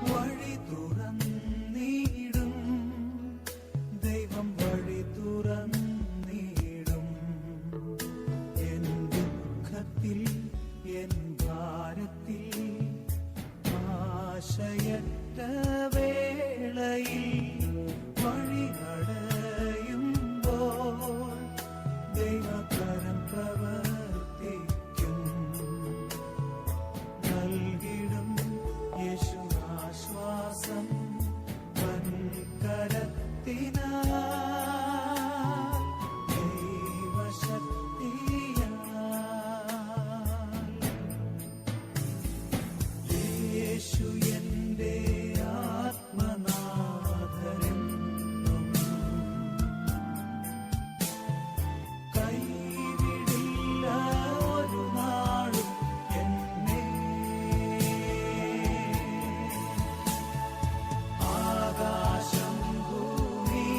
വഴി തുറന്നിടും ദൈവം, വഴി തുറന്നിടും. എൻ ദുഃഖത്തിൽ എൻ ഭാരത്തിൽ ആശയറ്റ വേളയിൽ വഴി അടയുമ്പോൾ ദൈവകരം പ്രവർത്തിക്കും. നൽകിടും യേശു ആശ്വാസം വൻകരത്തിനാൽ, ദൈവശക്തിയാൽ. യേശു എന്റെ ആത്മനാഥനെന്നും കൈവിടില്ല ഒരു നാളും എന്നെ. ആകാശം ഭൂമി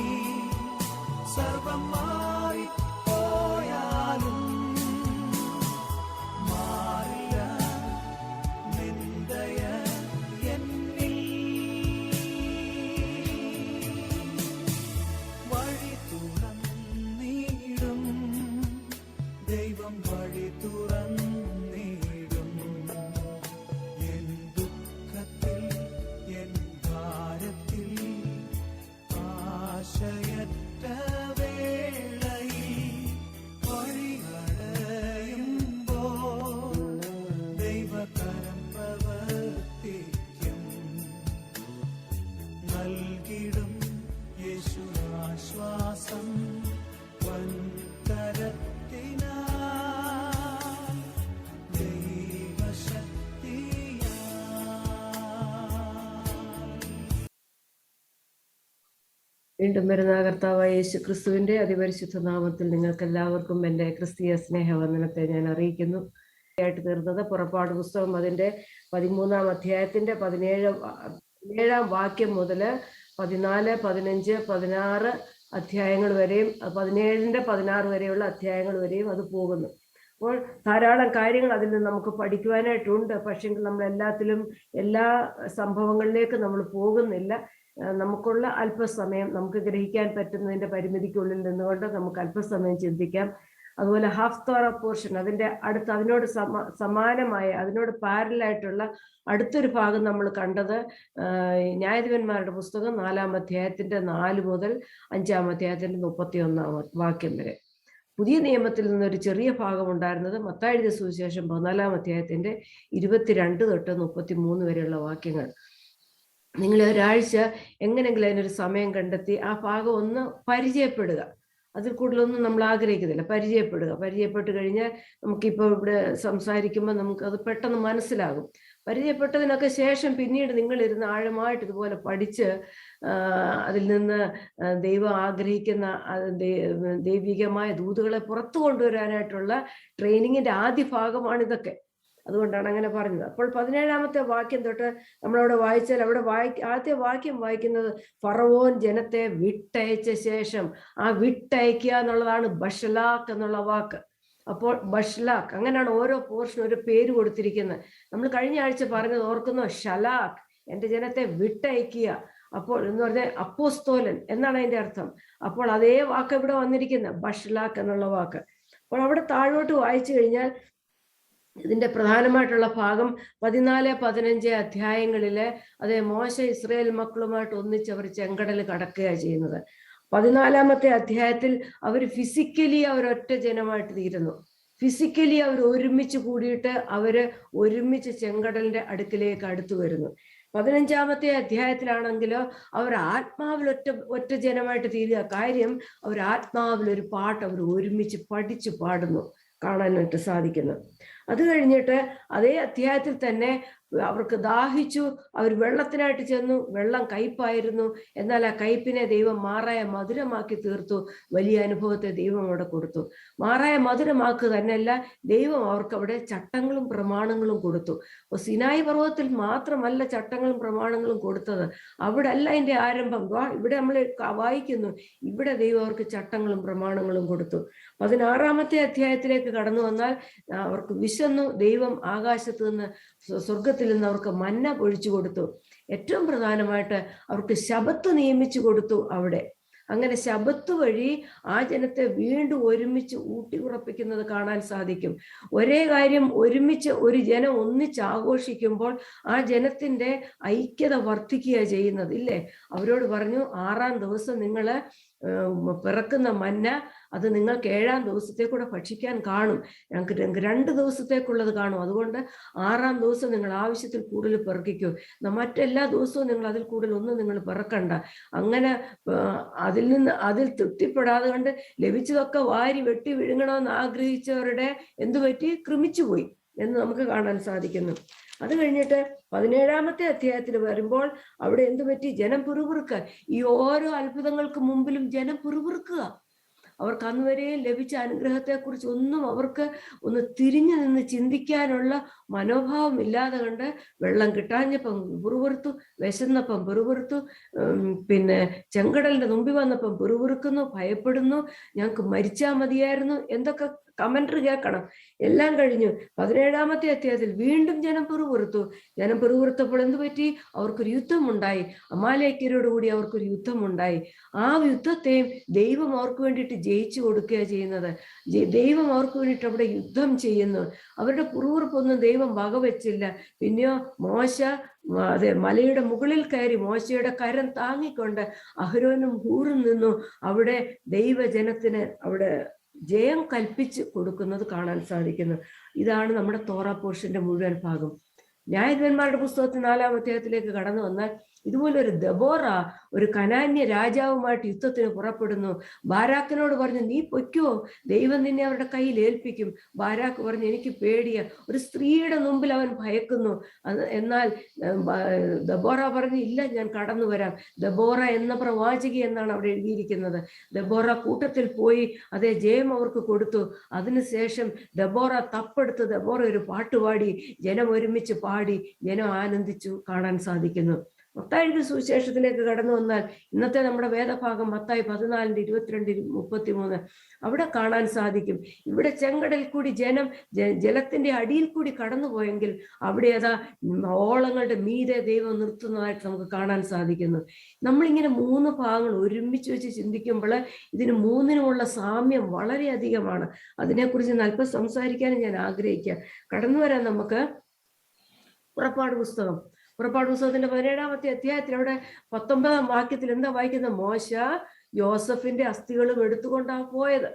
സർവം മാറിപ്പോയാലും മാറില്ല നിന്ദയ എന്നിൽ. വഴി തുറന്നിടും ദൈവം, വഴി തുറന്നിടും. എൻ ദുഃഖത്തിൽ എൻ ഭാരത്തിൽ ആശയറ്റ വേളയിൽ വഴി അടയുമ്പോൾ ദൈവകരം പ്രവർത്തിക്കും. നൽകിടും യേശു ആശ്വാസം വൻകരത്തിനാൽ, ദൈവശക്തിയാൽ. വീണ്ടും വരുന്ന കർത്താവായ യേശു ക്രിസ്തുവിന്റെ അതിപരിശുദ്ധ നാമത്തിൽ നിങ്ങൾക്ക് എല്ലാവർക്കും എൻ്റെ ക്രിസ്തീയ സ്നേഹവന്ദനത്തെ ഞാൻ അറിയിക്കുന്നു. ആയിട്ട് തീർന്നത് പുറപ്പാട് പുസ്തകം അതിൻ്റെ 13-ാം അധ്യായത്തിന്റെ 17-ാം വാക്യം മുതൽ 14, 15, 16 അധ്യായങ്ങൾ വരെയും 17-ന്റെ 16 വരെയുള്ള അധ്യായങ്ങൾ വരെയും അത് പോകുന്നു. അപ്പോൾ ധാരാളം കാര്യങ്ങൾ അതിൽ നിന്ന് നമുക്ക് പഠിക്കുവാനായിട്ടുണ്ട്. പക്ഷേ നമ്മൾ എല്ലാത്തിലും എല്ലാ സംഭവങ്ങളിലേക്ക് നമ്മൾ പോകുന്നില്ല. നമുക്കുള്ള അല്പസമയം നമുക്ക് ഗ്രഹിക്കാൻ പറ്റുന്നതിൻ്റെ പരിമിതിക്കുള്ളിൽ നിന്നുകൊണ്ട് നമുക്ക് അല്പസമയം ചിന്തിക്കാം. അതുപോലെ ഹാഫ് തോറ പോർഷൻ, അതിൻ്റെ അടുത്ത് അതിനോട് സമാനമായ അതിനോട് പാരലായിട്ടുള്ള അടുത്തൊരു ഭാഗം നമ്മൾ കണ്ടത് ന്യായാധിപന്മാരുടെ പുസ്തകം 4-ാം അധ്യായത്തിന്റെ 4 മുതൽ 5-ാം അധ്യായത്തിന്റെ 31-ാം വാക്യം വരെ. പുതിയ നിയമത്തിൽ നിന്നൊരു ചെറിയ ഭാഗം ഉണ്ടായിരുന്നത് മത്തായി എഴുതിയ സുവിശേഷം 14-ാം അധ്യായത്തിന്റെ 22 തൊട്ട് 33 വരെയുള്ള വാക്യങ്ങൾ. നിങ്ങൾ ഒരാഴ്ച എങ്ങനെയെങ്കിലും അതിനൊരു സമയം കണ്ടെത്തി ആ ഭാഗം ഒന്ന് പരിചയപ്പെടുക. അതിൽ കൂടുതലൊന്നും നമ്മൾ ആഗ്രഹിക്കുന്നില്ല. പരിചയപ്പെട്ട് കഴിഞ്ഞാൽ നമുക്കിപ്പോൾ ഇവിടെ സംസാരിക്കുമ്പോൾ നമുക്കത് പെട്ടെന്ന് മനസ്സിലാകും. പരിചയപ്പെട്ടതിനൊക്കെ ശേഷം പിന്നീട് നിങ്ങളിരുന്ന് ആഴമായിട്ട് ഇതുപോലെ പഠിച്ച് അതിൽ നിന്ന് ദൈവം ആഗ്രഹിക്കുന്ന ദൈവികമായ ദൂതുകളെ പുറത്തു കൊണ്ടുവരാനായിട്ടുള്ള ട്രെയിനിങ്ങിന്റെ ആദ്യ ഭാഗമാണിതൊക്കെ. അതുകൊണ്ടാണ് അങ്ങനെ പറഞ്ഞത്. അപ്പോൾ 17-ാമത്തെ വാക്യം തൊട്ട് നമ്മളവിടെ വായിച്ചാൽ അവിടെ ആദ്യത്തെ വാക്യം വായിക്കുന്നത് ഫറവോൻ ജനത്തെ വിട്ടയച്ച ശേഷം, ആ വിട്ടയക്കുക എന്നുള്ളതാണ് ബഷലാക്ക് എന്നുള്ള വാക്ക്. അപ്പോൾ ബഷ്ലാക്ക്, അങ്ങനെയാണ് ഓരോ പോർഷനും ഒരു പേര് കൊടുത്തിരിക്കുന്നത്. നമ്മൾ കഴിഞ്ഞ ആഴ്ച പറഞ്ഞത് ഓർക്കുന്നു, ഷലാക്ക്, എൻ്റെ ജനത്തെ വിട്ടയക്കുക. അപ്പോൾ എന്ന് പറഞ്ഞാൽ അപ്പോസ്തോലൻ എന്നാണ് അതിൻ്റെ അർത്ഥം. അപ്പോൾ അതേ വാക്ക് ഇവിടെ വന്നിരിക്കുന്നത്, ബഷ്ലാക്ക് എന്നുള്ള വാക്ക്. അപ്പോൾ അവിടെ താഴോട്ട് വായിച്ചു കഴിഞ്ഞാൽ ഇതിന്റെ പ്രധാനമായിട്ടുള്ള ഭാഗം 14, 15 അധ്യായങ്ങളിലെ അതേ മോശ ഇസ്രായേൽ മക്കളുമായിട്ട് ഒന്നിച്ച് അവർ ചെങ്കടൽ കടക്കുകയാണ് ചെയ്യുന്നത്. 14-ാമത്തെ അധ്യായത്തിൽ അവർ ഫിസിക്കലി അവരൊറ്റ ജനമായിട്ട് തീരുന്നു. ഫിസിക്കലി അവർ ഒരുമിച്ച് കൂടിയിട്ട് അവര് ഒരുമിച്ച് ചെങ്കടലിന്റെ അടുക്കിലേക്ക് അടുത്തു വരുന്നു. 15-ാമത്തെ അധ്യായത്തിലാണെങ്കിലോ അവർ ആത്മാവിൽ ഒറ്റ ജനമായിട്ട് തീരുക. കാര്യം അവർ ആത്മാവിൽ ഒരു പാട്ട് അവർ ഒരുമിച്ച് പഠിച്ചു പാടുന്നു, കാണാനായിട്ട് സാധിക്കുന്നു. അത് കഴിഞ്ഞിട്ട് അതേ അധ്യായത്തിൽ തന്നെ അവർക്ക് ദാഹിച്ചു, അവർ വെള്ളത്തിനായിട്ട് ചെന്നു. വെള്ളം കയ്പായിരുന്നു, എന്നാൽ ആ കയ്പിനെ ദൈവം മാറായ മധുരമാക്കി തീർത്തു. വലിയ അനുഭവത്തെ ദൈവം അവിടെ കൊടുത്തു. മാറായ മധുരമാക്കുക തന്നെയല്ല, ദൈവം അവർക്ക് അവിടെ ചട്ടങ്ങളും പ്രമാണങ്ങളും കൊടുത്തു. അപ്പോൾ സിനായി പർവ്വതത്തിൽ മാത്രമല്ല ചട്ടങ്ങളും പ്രമാണങ്ങളും കൊടുത്തത്, അവിടെ അല്ല അതിൻ്റെ ആരംഭം. ഇവിടെ നമ്മൾ വായിക്കുന്നു, ഇവിടെ ദൈവം അവർക്ക് ചട്ടങ്ങളും പ്രമാണങ്ങളും കൊടുത്തു. 16-ാമത്തെ അധ്യായത്തിലേക്ക് കടന്നു വന്നാൽ അവർക്ക് വിശന്നു. ദൈവം ആകാശത്ത് നിന്ന് സ്വർഗത്തിൽ നിന്ന് അവർക്ക് മന്ന പൊഴിച്ചു കൊടുത്തു. ഏറ്റവും പ്രധാനമായിട്ട് അവർക്ക് ശബത്ത് നിയമിച്ചു കൊടുത്തു അവിടെ. അങ്ങനെ ശബത്ത് വഴി ആ ജനത്തെ വീണ്ടും ഒരുമിച്ച് ഊട്ടി ഉറപ്പിക്കുന്നത് കാണാൻ സാധിക്കും. ഒരേ കാര്യം ഒരുമിച്ച് ഒരു ജനം ഒന്നിച്ച് ആഘോഷിക്കുമ്പോൾ ആ ജനത്തിന്റെ ഐക്യത വർദ്ധിക്കുക ചെയ്യുന്നത് ഇല്ലേ. അവരോട് പറഞ്ഞു, 6-ാം ദിവസം നിങ്ങൾ പിറക്കുന്ന മന്ന അത് നിങ്ങൾക്ക് 7-ാം ദിവസത്തേക്കൂടെ ഭക്ഷിക്കാൻ കാണും. ഞങ്ങൾക്ക് 2 ദിവസത്തേക്കുള്ളത് കാണും. അതുകൊണ്ട് 6-ാം ദിവസം നിങ്ങൾ ആവശ്യത്തിൽ കൂടുതൽ പിറക്കിക്കൂ. മറ്റെല്ലാ ദിവസവും നിങ്ങൾ അതിൽ കൂടുതൽ ഒന്നും നിങ്ങൾ പിറക്കണ്ട. അങ്ങനെ അതിൽ തൃപ്തിപ്പെടാതെ കൊണ്ട് ലഭിച്ചതൊക്കെ വാരി വെട്ടി വിഴുങ്ങണമെന്ന് ആഗ്രഹിച്ചവരുടെ എന്തുപറ്റി? കൃമിച്ചുപോയി എന്ന് നമുക്ക് കാണാൻ സാധിക്കുന്നു. അത് കഴിഞ്ഞിട്ട് 17-ാമത്തെ അധ്യായത്തിൽ വരുമ്പോൾ അവിടെ എന്തുപറ്റി? ജനം പിറുപിറുക്കുക. ഈ ഓരോ അത്ഭുതങ്ങൾക്ക് മുമ്പിലും ജനം പിറുപിറുക്കുക. അവർക്ക് അന്നുവരെയും ലഭിച്ച അനുഗ്രഹത്തെക്കുറിച്ച് ഒന്നും അവർക്ക് ഒന്ന് തിരിഞ്ഞു നിന്ന് ചിന്തിക്കാനുള്ള മനോഭാവം ഇല്ലാതെ കണ്ട് വെള്ളം കിട്ടാഞ്ഞപ്പം പിറുപിറുത്തു, വിശന്നപ്പം പിറുപിറുത്തു, പിന്നെ ചെങ്കടലിന്റെ മുമ്പിൽ വന്നപ്പം പിറുപിറുക്കുന്നു, ഭയപ്പെടുന്നു, ഞങ്ങൾക്ക് മരിച്ചാൽ മതിയായിരുന്നു, എന്തൊക്കെ കമന്ററി കേൾക്കണം. എല്ലാം കഴിഞ്ഞു 17-ാമത്തെ അധ്യായത്തിൽ വീണ്ടും ജനം പിറുപിറുത്തു. ജനം പിറുപിറുത്തപ്പോൾ എന്ത് പറ്റി? അവർക്കൊരു യുദ്ധമുണ്ടായി. അമാലേക്യരോട് കൂടി അവർക്കൊരു യുദ്ധമുണ്ടായി. ആ യുദ്ധത്തെയും ദൈവം അവർക്ക് വേണ്ടിയിട്ട് ജയിച്ചു കൊടുക്കുക ചെയ്യുന്നത്. ദൈവം അവർക്ക് വേണ്ടിയിട്ട് അവിടെ യുദ്ധം ചെയ്യുന്നു. അവരുടെ പിറുപിറുപ്പൊന്നും ദൈവം വകവെച്ചില്ല. പിന്നെയോ മോശ മലയുടെ മുകളിൽ കയറി മോശയുടെ കരം താങ്ങിക്കൊണ്ട് അഹരോനും ഹൂറും നിന്നു അവിടെ ദൈവജനത്തിന് അവിടെ ജയം കൽപ്പിച്ച് കൊടുക്കുന്നത് കാണാൻ സാധിക്കുന്നു. ഇതാണ് നമ്മുടെ തോറ പോർഷന്റെ മുഴുവൻ ഭാഗം. ന്യായാധിപന്മാരുടെ പുസ്തകത്തിൽ 4-ാം അധ്യായത്തിലേക്ക് കടന്നു വന്നാൽ ഇതുപോലെ ഒരു ദബോറ ഒരു കനാന്യ രാജാവുമായിട്ട് യുദ്ധത്തിന് പുറപ്പെടുന്നു. ബാരാക്കിനോട് പറഞ്ഞു, നീ പൊയ്ക്കോ, ദൈവം നിന്നെ അവരുടെ കയ്യിൽ ഏൽപ്പിക്കും. ബാരാക്ക് പറഞ്ഞു, എനിക്ക് പേടിയ. ഒരു സ്ത്രീയുടെ മുമ്പിൽ അവൻ ഭയക്കുന്നു. എന്നാൽ ദബോറ പറഞ്ഞു, ഇല്ല, ഞാൻ കടന്നു വരാം. ദബോറ എന്ന പ്രവാചകി എന്നാണ് അവിടെ എഴുതിയിരിക്കുന്നത്. ദബോറ കൂട്ടത്തിൽ പോയി അതേ ജയം അവർക്ക് കൊടുത്തു. അതിനുശേഷം ദബോറ തപ്പെടുത്ത് ദബോറ ഒരു പാട്ടുപാടി, ജനം ഒരുമിച്ച് പാടി, ജനം ആനന്ദിച്ചു കാണാൻ സാധിക്കുന്നു. മത്തായിയുടെ സുവിശേഷത്തിലേക്ക് കടന്നു വന്നാൽ ഇന്നത്തെ നമ്മുടെ വേദഭാഗം മത്തായി 14:22-33 അവിടെ കാണാൻ സാധിക്കും. ഇവിടെ ചെങ്കടൽ കൂടി ജനം ജലത്തിന്റെ അടിയിൽ കൂടി കടന്നുപോയെങ്കിൽ അവിടെ അതാ ഓളങ്ങളുടെ മീതെ ദൈവം നിർത്തുന്നതായിട്ട് നമുക്ക് കാണാൻ സാധിക്കുന്നു. നമ്മളിങ്ങനെ 3 ഭാഗങ്ങൾ ഒരുമിച്ച് വെച്ച് ചിന്തിക്കുമ്പോൾ ഇതിന് 3-നുമുള്ള സാമ്യം വളരെയധികമാണ്. അതിനെക്കുറിച്ച് അല്പം സംസാരിക്കാനും ഞാൻ ആഗ്രഹിക്കുക. കടന്നു വരാൻ നമുക്ക് പുറപ്പാട് പുസ്തകത്തിന്റെ 17-ാമത്തെ അധ്യായത്തിൽ അവിടെ 19-ാം വാക്യത്തിൽ എന്താ വായിക്കുന്നത്? മോശ യോസഫിന്റെ അസ്ഥികളും എടുത്തുകൊണ്ടാണ് പോയത്.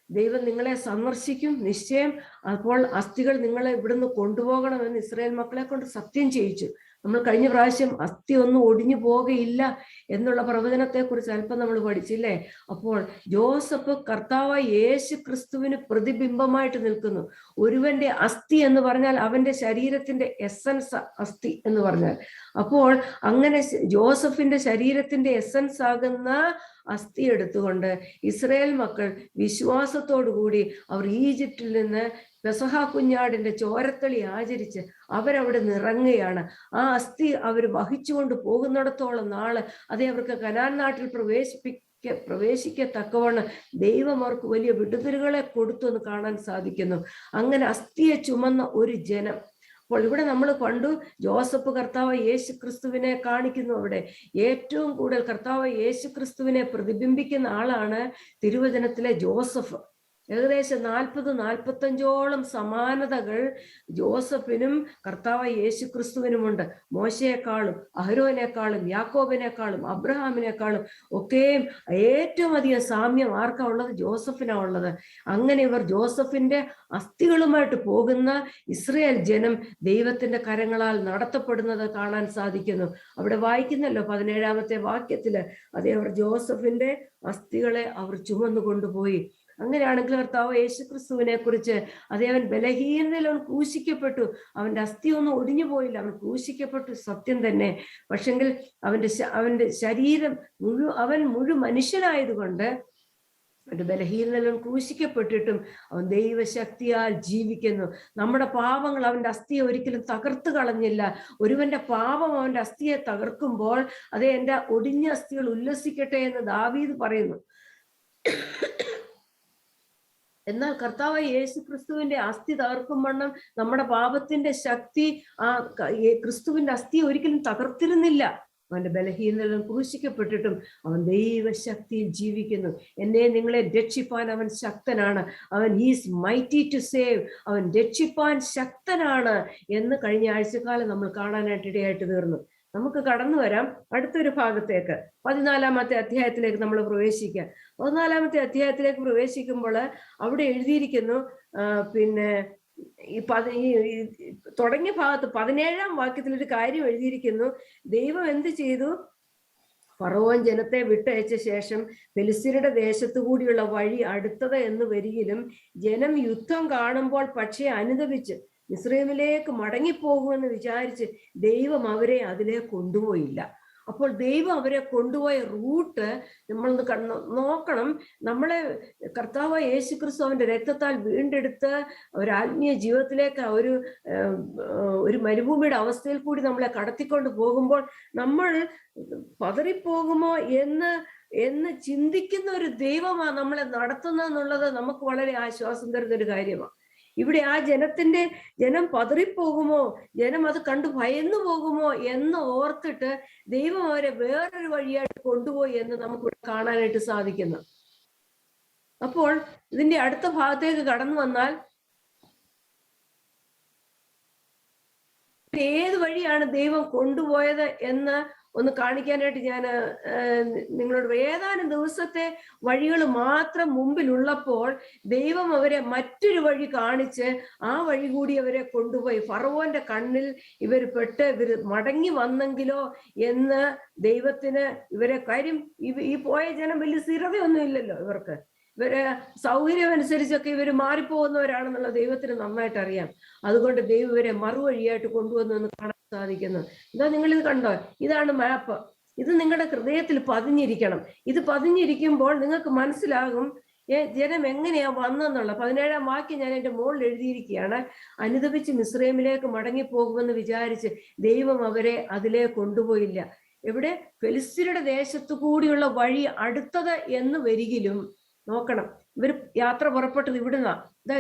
ദൈവം നിങ്ങളെ സന്ദർശിക്കും നിശ്ചയം, അപ്പോൾ അസ്ഥികൾ നിങ്ങളെ ഇവിടുന്ന് കൊണ്ടുപോകണമെന്ന് ഇസ്രായേൽ മക്കളെ കൊണ്ട് സത്യം ചെയ്യിച്ചു. നമ്മൾ കഴിഞ്ഞ പ്രാവശ്യം അസ്ഥി ഒന്നും ഒടിഞ്ഞു പോകുകയില്ല എന്നുള്ള പ്രവചനത്തെ കുറിച്ച് അല്പം നമ്മൾ പഠിച്ചില്ലേ. അപ്പോൾ ജോസഫ് കർത്താവായ യേശു ക്രിസ്തുവിന് പ്രതിബിംബമായിട്ട് നിൽക്കുന്നു. ഒരുവന്റെ അസ്ഥി എന്ന് പറഞ്ഞാൽ അവന്റെ ശരീരത്തിന്റെ എസൻസ് അസ്ഥി എന്ന് പറഞ്ഞാൽ. അപ്പോൾ അങ്ങനെ ജോസഫിന്റെ ശരീരത്തിന്റെ എസൻസ് ആകുന്ന അസ്ഥി എടുത്തുകൊണ്ട് ഇസ്രായേൽ മക്കൾ വിശ്വാസത്തോടു കൂടി അവർ ഈജിപ്തിൽ നിന്ന് പെസഹ കുഞ്ഞാടിന്റെ ചോരത്തളി ആചരിച്ച് അവരവിടെ നിറങ്ങുകയാണ്. ആ അസ്ഥി അവർ വഹിച്ചുകൊണ്ട് പോകുന്നിടത്തോളം നാള് അതേ അവർക്ക് കനാൻ നാട്ടിൽ പ്രവേശിക്കത്തക്കവണ്ണം ദൈവം അവർക്ക് വലിയ വിടുതലുകളെ കൊടുത്തു എന്ന് കാണാൻ സാധിക്കുന്നു. അങ്ങനെ അസ്ഥിയെ ചുമന്ന ഒരു ജനം. അപ്പോൾ ഇവിടെ നമ്മൾ കണ്ടു ജോസഫ് കർത്താവ് യേശു ക്രിസ്തുവിനെ കാണിക്കുന്നു. അവിടെ ഏറ്റവും കൂടുതൽ കർത്താവ് യേശു ക്രിസ്തുവിനെ പ്രതിബിംബിക്കുന്ന ആളാണ് തിരുവചനത്തിലെ ജോസഫ്. ഏകദേശം 40-45ഓളം സമാനതകൾ ജോസഫിനും കർത്താവ് യേശു ക്രിസ്തുവിനുമുണ്ട്. മോശയെക്കാളും അഹരോനേക്കാളും യാക്കോബിനേക്കാളും അബ്രഹാമിനേക്കാളും ഒക്കെയും ഏറ്റവും അധികം സാമ്യം ആർക്കാ ഉള്ളത്? ജോസഫിനാ ഉള്ളത്. അങ്ങനെ ഇവർ ജോസഫിന്റെ അസ്ഥികളുമായിട്ട് പോകുന്ന ഇസ്രായേൽ ജനം ദൈവത്തിന്റെ കരങ്ങളാൽ നടത്തപ്പെടുന്നത് കാണാൻ സാധിക്കുന്നു. അവിടെ വായിക്കുന്നല്ലോ 17-ാമത്തെ വാക്യത്തില് അതേ അവർ ജോസഫിന്റെ അസ്ഥികളെ അവർ ചുമന്നു കൊണ്ടുപോയി. അങ്ങനെയാണെങ്കിൽ കർത്താവ് യേശു ക്രിസ്തുവിനെ കുറിച്ച് അതേ അവൻ ബലഹീനതയിൽ അവൻ ക്രൂശിക്കപ്പെട്ടു, അവന്റെ അസ്ഥി ഒന്നും ഒടിഞ്ഞു പോയില്ല, അവൻ ക്രൂശിക്കപ്പെട്ടു, സത്യം തന്നെ. പക്ഷെങ്കിൽ അവന്റെ ശരീരം അവൻ മനുഷ്യനായതുകൊണ്ട് അവന്റെ ബലഹീനതയിൽ അവൻ ക്രൂശിക്കപ്പെട്ടിട്ടും അവൻ ദൈവശക്തിയാൽ ജീവിക്കുന്നു. നമ്മുടെ പാപങ്ങൾ അവന്റെ അസ്ഥിയെ ഒരിക്കലും തകർത്ത് കളഞ്ഞില്ല. ഒരുവന്റെ പാപം അവന്റെ അസ്ഥിയെ തകർക്കുമ്പോൾ അതേ എന്റെ ഒടിഞ്ഞ അസ്ഥികൾ ഉല്ലസിക്കട്ടെ എന്ന് ദാവീദ് പറയുന്നു. എന്നാൽ കർത്താവായ യേശു ക്രിസ്തുവിന്റെ അസ്ഥി തകർക്കും വണ്ണം നമ്മുടെ പാപത്തിന്റെ ശക്തി ക്രിസ്തുവിന്റെ അസ്ഥി ഒരിക്കലും തകർത്തിരുന്നില്ല. അവന്റെ ബലഹീനതകളും ക്രൂശിക്കപ്പെട്ടിട്ടും അവൻ ദൈവശക്തിയിൽ ജീവിക്കുന്നു. എന്നെ നിങ്ങളെ രക്ഷിപ്പാൻ അവൻ ശക്തനാണ്. അവൻ ഹീസ് മൈറ്റി ടു സേവ്. അവൻ രക്ഷിപ്പാൻ ശക്തനാണ് എന്ന് കഴിഞ്ഞ ആഴ്ചക്കാലം നമ്മൾ കാണാനായിട്ട് ഇടയായിട്ട് തീർന്നു. നമുക്ക് കടന്നു വരാം അടുത്തൊരു ഭാഗത്തേക്ക്. 14-ാമത്തെ അധ്യായത്തിലേക്ക് നമ്മൾ പ്രവേശിക്കാം. 14-ാമത്തെ അധ്യായത്തിലേക്ക് പ്രവേശിക്കുമ്പോൾ അവിടെ എഴുതിയിരിക്കുന്നു, പിന്നെ ഈ തുടങ്ങിയ ഭാഗത്ത് 17-ാം വാക്യത്തിൽ ഒരു കാര്യം എഴുതിയിരിക്കുന്നു. ദൈവം എന്ത് ചെയ്തു? ഫറവോൻ ജനത്തെ വിട്ടയച്ച ശേഷം ഫെലിസ്ത്യരുടെ ദേശത്തു കൂടിയുള്ള വഴി അടുത്തത് എന്ന് വരികിലും ജനം യുദ്ധം കാണുമ്പോൾ പക്ഷേ അനുതപിച്ച് മിസ്രയീമിലേക്ക് മടങ്ങിപ്പോകുമെന്ന് വിചാരിച്ച് ദൈവം അവരെ അതിലേക്ക് കൊണ്ടുപോയില്ല. അപ്പോൾ ദൈവം അവരെ കൊണ്ടുപോയ റൂട്ട് നമ്മളൊന്ന് നോക്കണം. നമ്മളെ കർത്താവായ യേശു ക്രിസ്തു അവന്റെ രക്തത്താൽ വീണ്ടെടുത്ത് ഒരു ആത്മീയ ജീവിതത്തിലേക്ക് ഒരു മരുഭൂമിയുടെ അവസ്ഥയിൽ കൂടി നമ്മളെ കടത്തിക്കൊണ്ട് പോകുമ്പോൾ നമ്മൾ പതറിപ്പോകുമോ എന്ന് ചിന്തിക്കുന്ന ഒരു ദൈവമാണ് നമ്മളെ നടത്തുന്നതെന്നുള്ളത് നമുക്ക് വളരെ ആശ്വാസം തരുന്ന ഒരു കാര്യമാണ്. ഇവിടെ ആ ജനം പതറിപ്പോകുമോ, ജനം അത് കണ്ടു ഭയന്നു പോകുമോ എന്ന് ഓർത്തിട്ട് ദൈവം അവരെ വേറൊരു വഴിയായിട്ട് കൊണ്ടുപോയി എന്ന് നമുക്ക് കാണാനായിട്ട് സാധിക്കുന്നു. അപ്പോൾ ഇതിന്റെ അടുത്ത ഭാഗത്തേക്ക് കടന്നു വന്നാൽ ഏത് വഴിയാണ് ദൈവം കൊണ്ടുപോയത് എന്ന് ഒന്ന് കാണിക്കാനായിട്ട് ഞാൻ നിങ്ങളോട് ഏതാനും ദിവസത്തെ വഴികൾ മാത്രം മുമ്പിലുള്ളപ്പോൾ ദൈവം അവരെ മറ്റൊരു വഴി കാണിച്ച് ആ വഴി കൂടി അവരെ കൊണ്ടുപോയി. ഫറവോന്റെ കണ്ണിൽ ഇവർ മടങ്ങി വന്നെങ്കിലോ എന്ന് ദൈവത്തിന് ഇവരെ കാര്യം ഈ പോയ ജനം വലിയ സ്ഥിരതയൊന്നും ഇല്ലല്ലോ. ഇവര് സൗകര്യം അനുസരിച്ചൊക്കെ ഇവർ മാറിപ്പോകുന്നവരാണെന്നുള്ള ദൈവത്തിന് നന്നായിട്ട് അറിയാം. അതുകൊണ്ട് ദൈവം ഇവരെ മറുവഴിയായിട്ട് കൊണ്ടുവന്നു എന്ന് കാണാൻ സാധിക്കുന്നു. നിങ്ങളിത് കണ്ടോ? ഇതാണ് മാപ്പ്. ഇത് നിങ്ങളുടെ ഹൃദയത്തിൽ പതിഞ്ഞിരിക്കണം. ഇത് പതിഞ്ഞിരിക്കുമ്പോൾ നിങ്ങൾക്ക് മനസ്സിലാകും ജനം എങ്ങനെയാ വന്നെന്നുള്ള. 17-ാം വാക്യം ഞാൻ എൻ്റെ മുകളിൽ എഴുതിയിരിക്കുകയാണ്. അനുതപിച്ച് മിസ്രയീമിലേക്ക് മടങ്ങിപ്പോകുമെന്ന് വിചാരിച്ച് ദൈവം അവരെ അതിലേക്ക് കൊണ്ടുപോയില്ല. എവിടെ? ഫെലിസ്ത്യരുടെ ദേശത്തു കൂടിയുള്ള വഴി അടുത്തത് എന്ന് വരികിലും നോക്കണം, ഇവർ യാത്ര പുറപ്പെട്ടത് ഇവിടുന്ന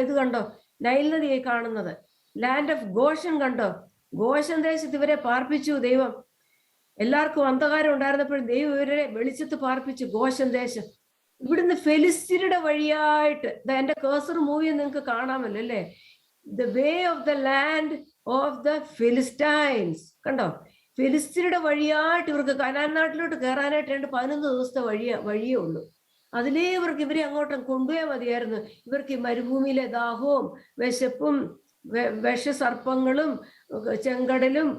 ഇത് കണ്ടോ, നൈൽ നദിയെ കാണുന്നത്, ലാൻഡ് ഓഫ് ഗോഷൻ കണ്ടോ, ഗോഷൻ ദേശത്ത് ഇവരെ പാർപ്പിച്ചു ദൈവം. എല്ലാവർക്കും അന്ധകാരം ഉണ്ടായിരുന്നപ്പോഴും ദൈവം ഇവരെ വെളിച്ചത്ത് പാർപ്പിച്ചു ഗോഷൻ ദേശം. ഇവിടുന്ന് ഫെലിസ്ത്യരുടെ വഴിയായിട്ട് എന്റെ കേസർ മൂവി നിങ്ങൾക്ക് കാണാമല്ലോ അല്ലേ, the way of the land of the Philistines കണ്ടോ. ഫിലിസ്ത്യരുടെ വഴിയായിട്ട് ഇവർക്ക് കനാൻ നാട്ടിലോട്ട് കയറാനായിട്ട് 11 ദിവസത്തെ വഴിയേ ഉള്ളൂ. അതിലേ ഇവരെ അങ്ങോട്ടും കൊണ്ടുപോയാൽ മതിയായിരുന്നു. ഇവർക്ക് ഈ മരുഭൂമിയിലെ ദാഹവും വിശപ്പും വിഷസർപ്പങ്ങളും ചെങ്കടലും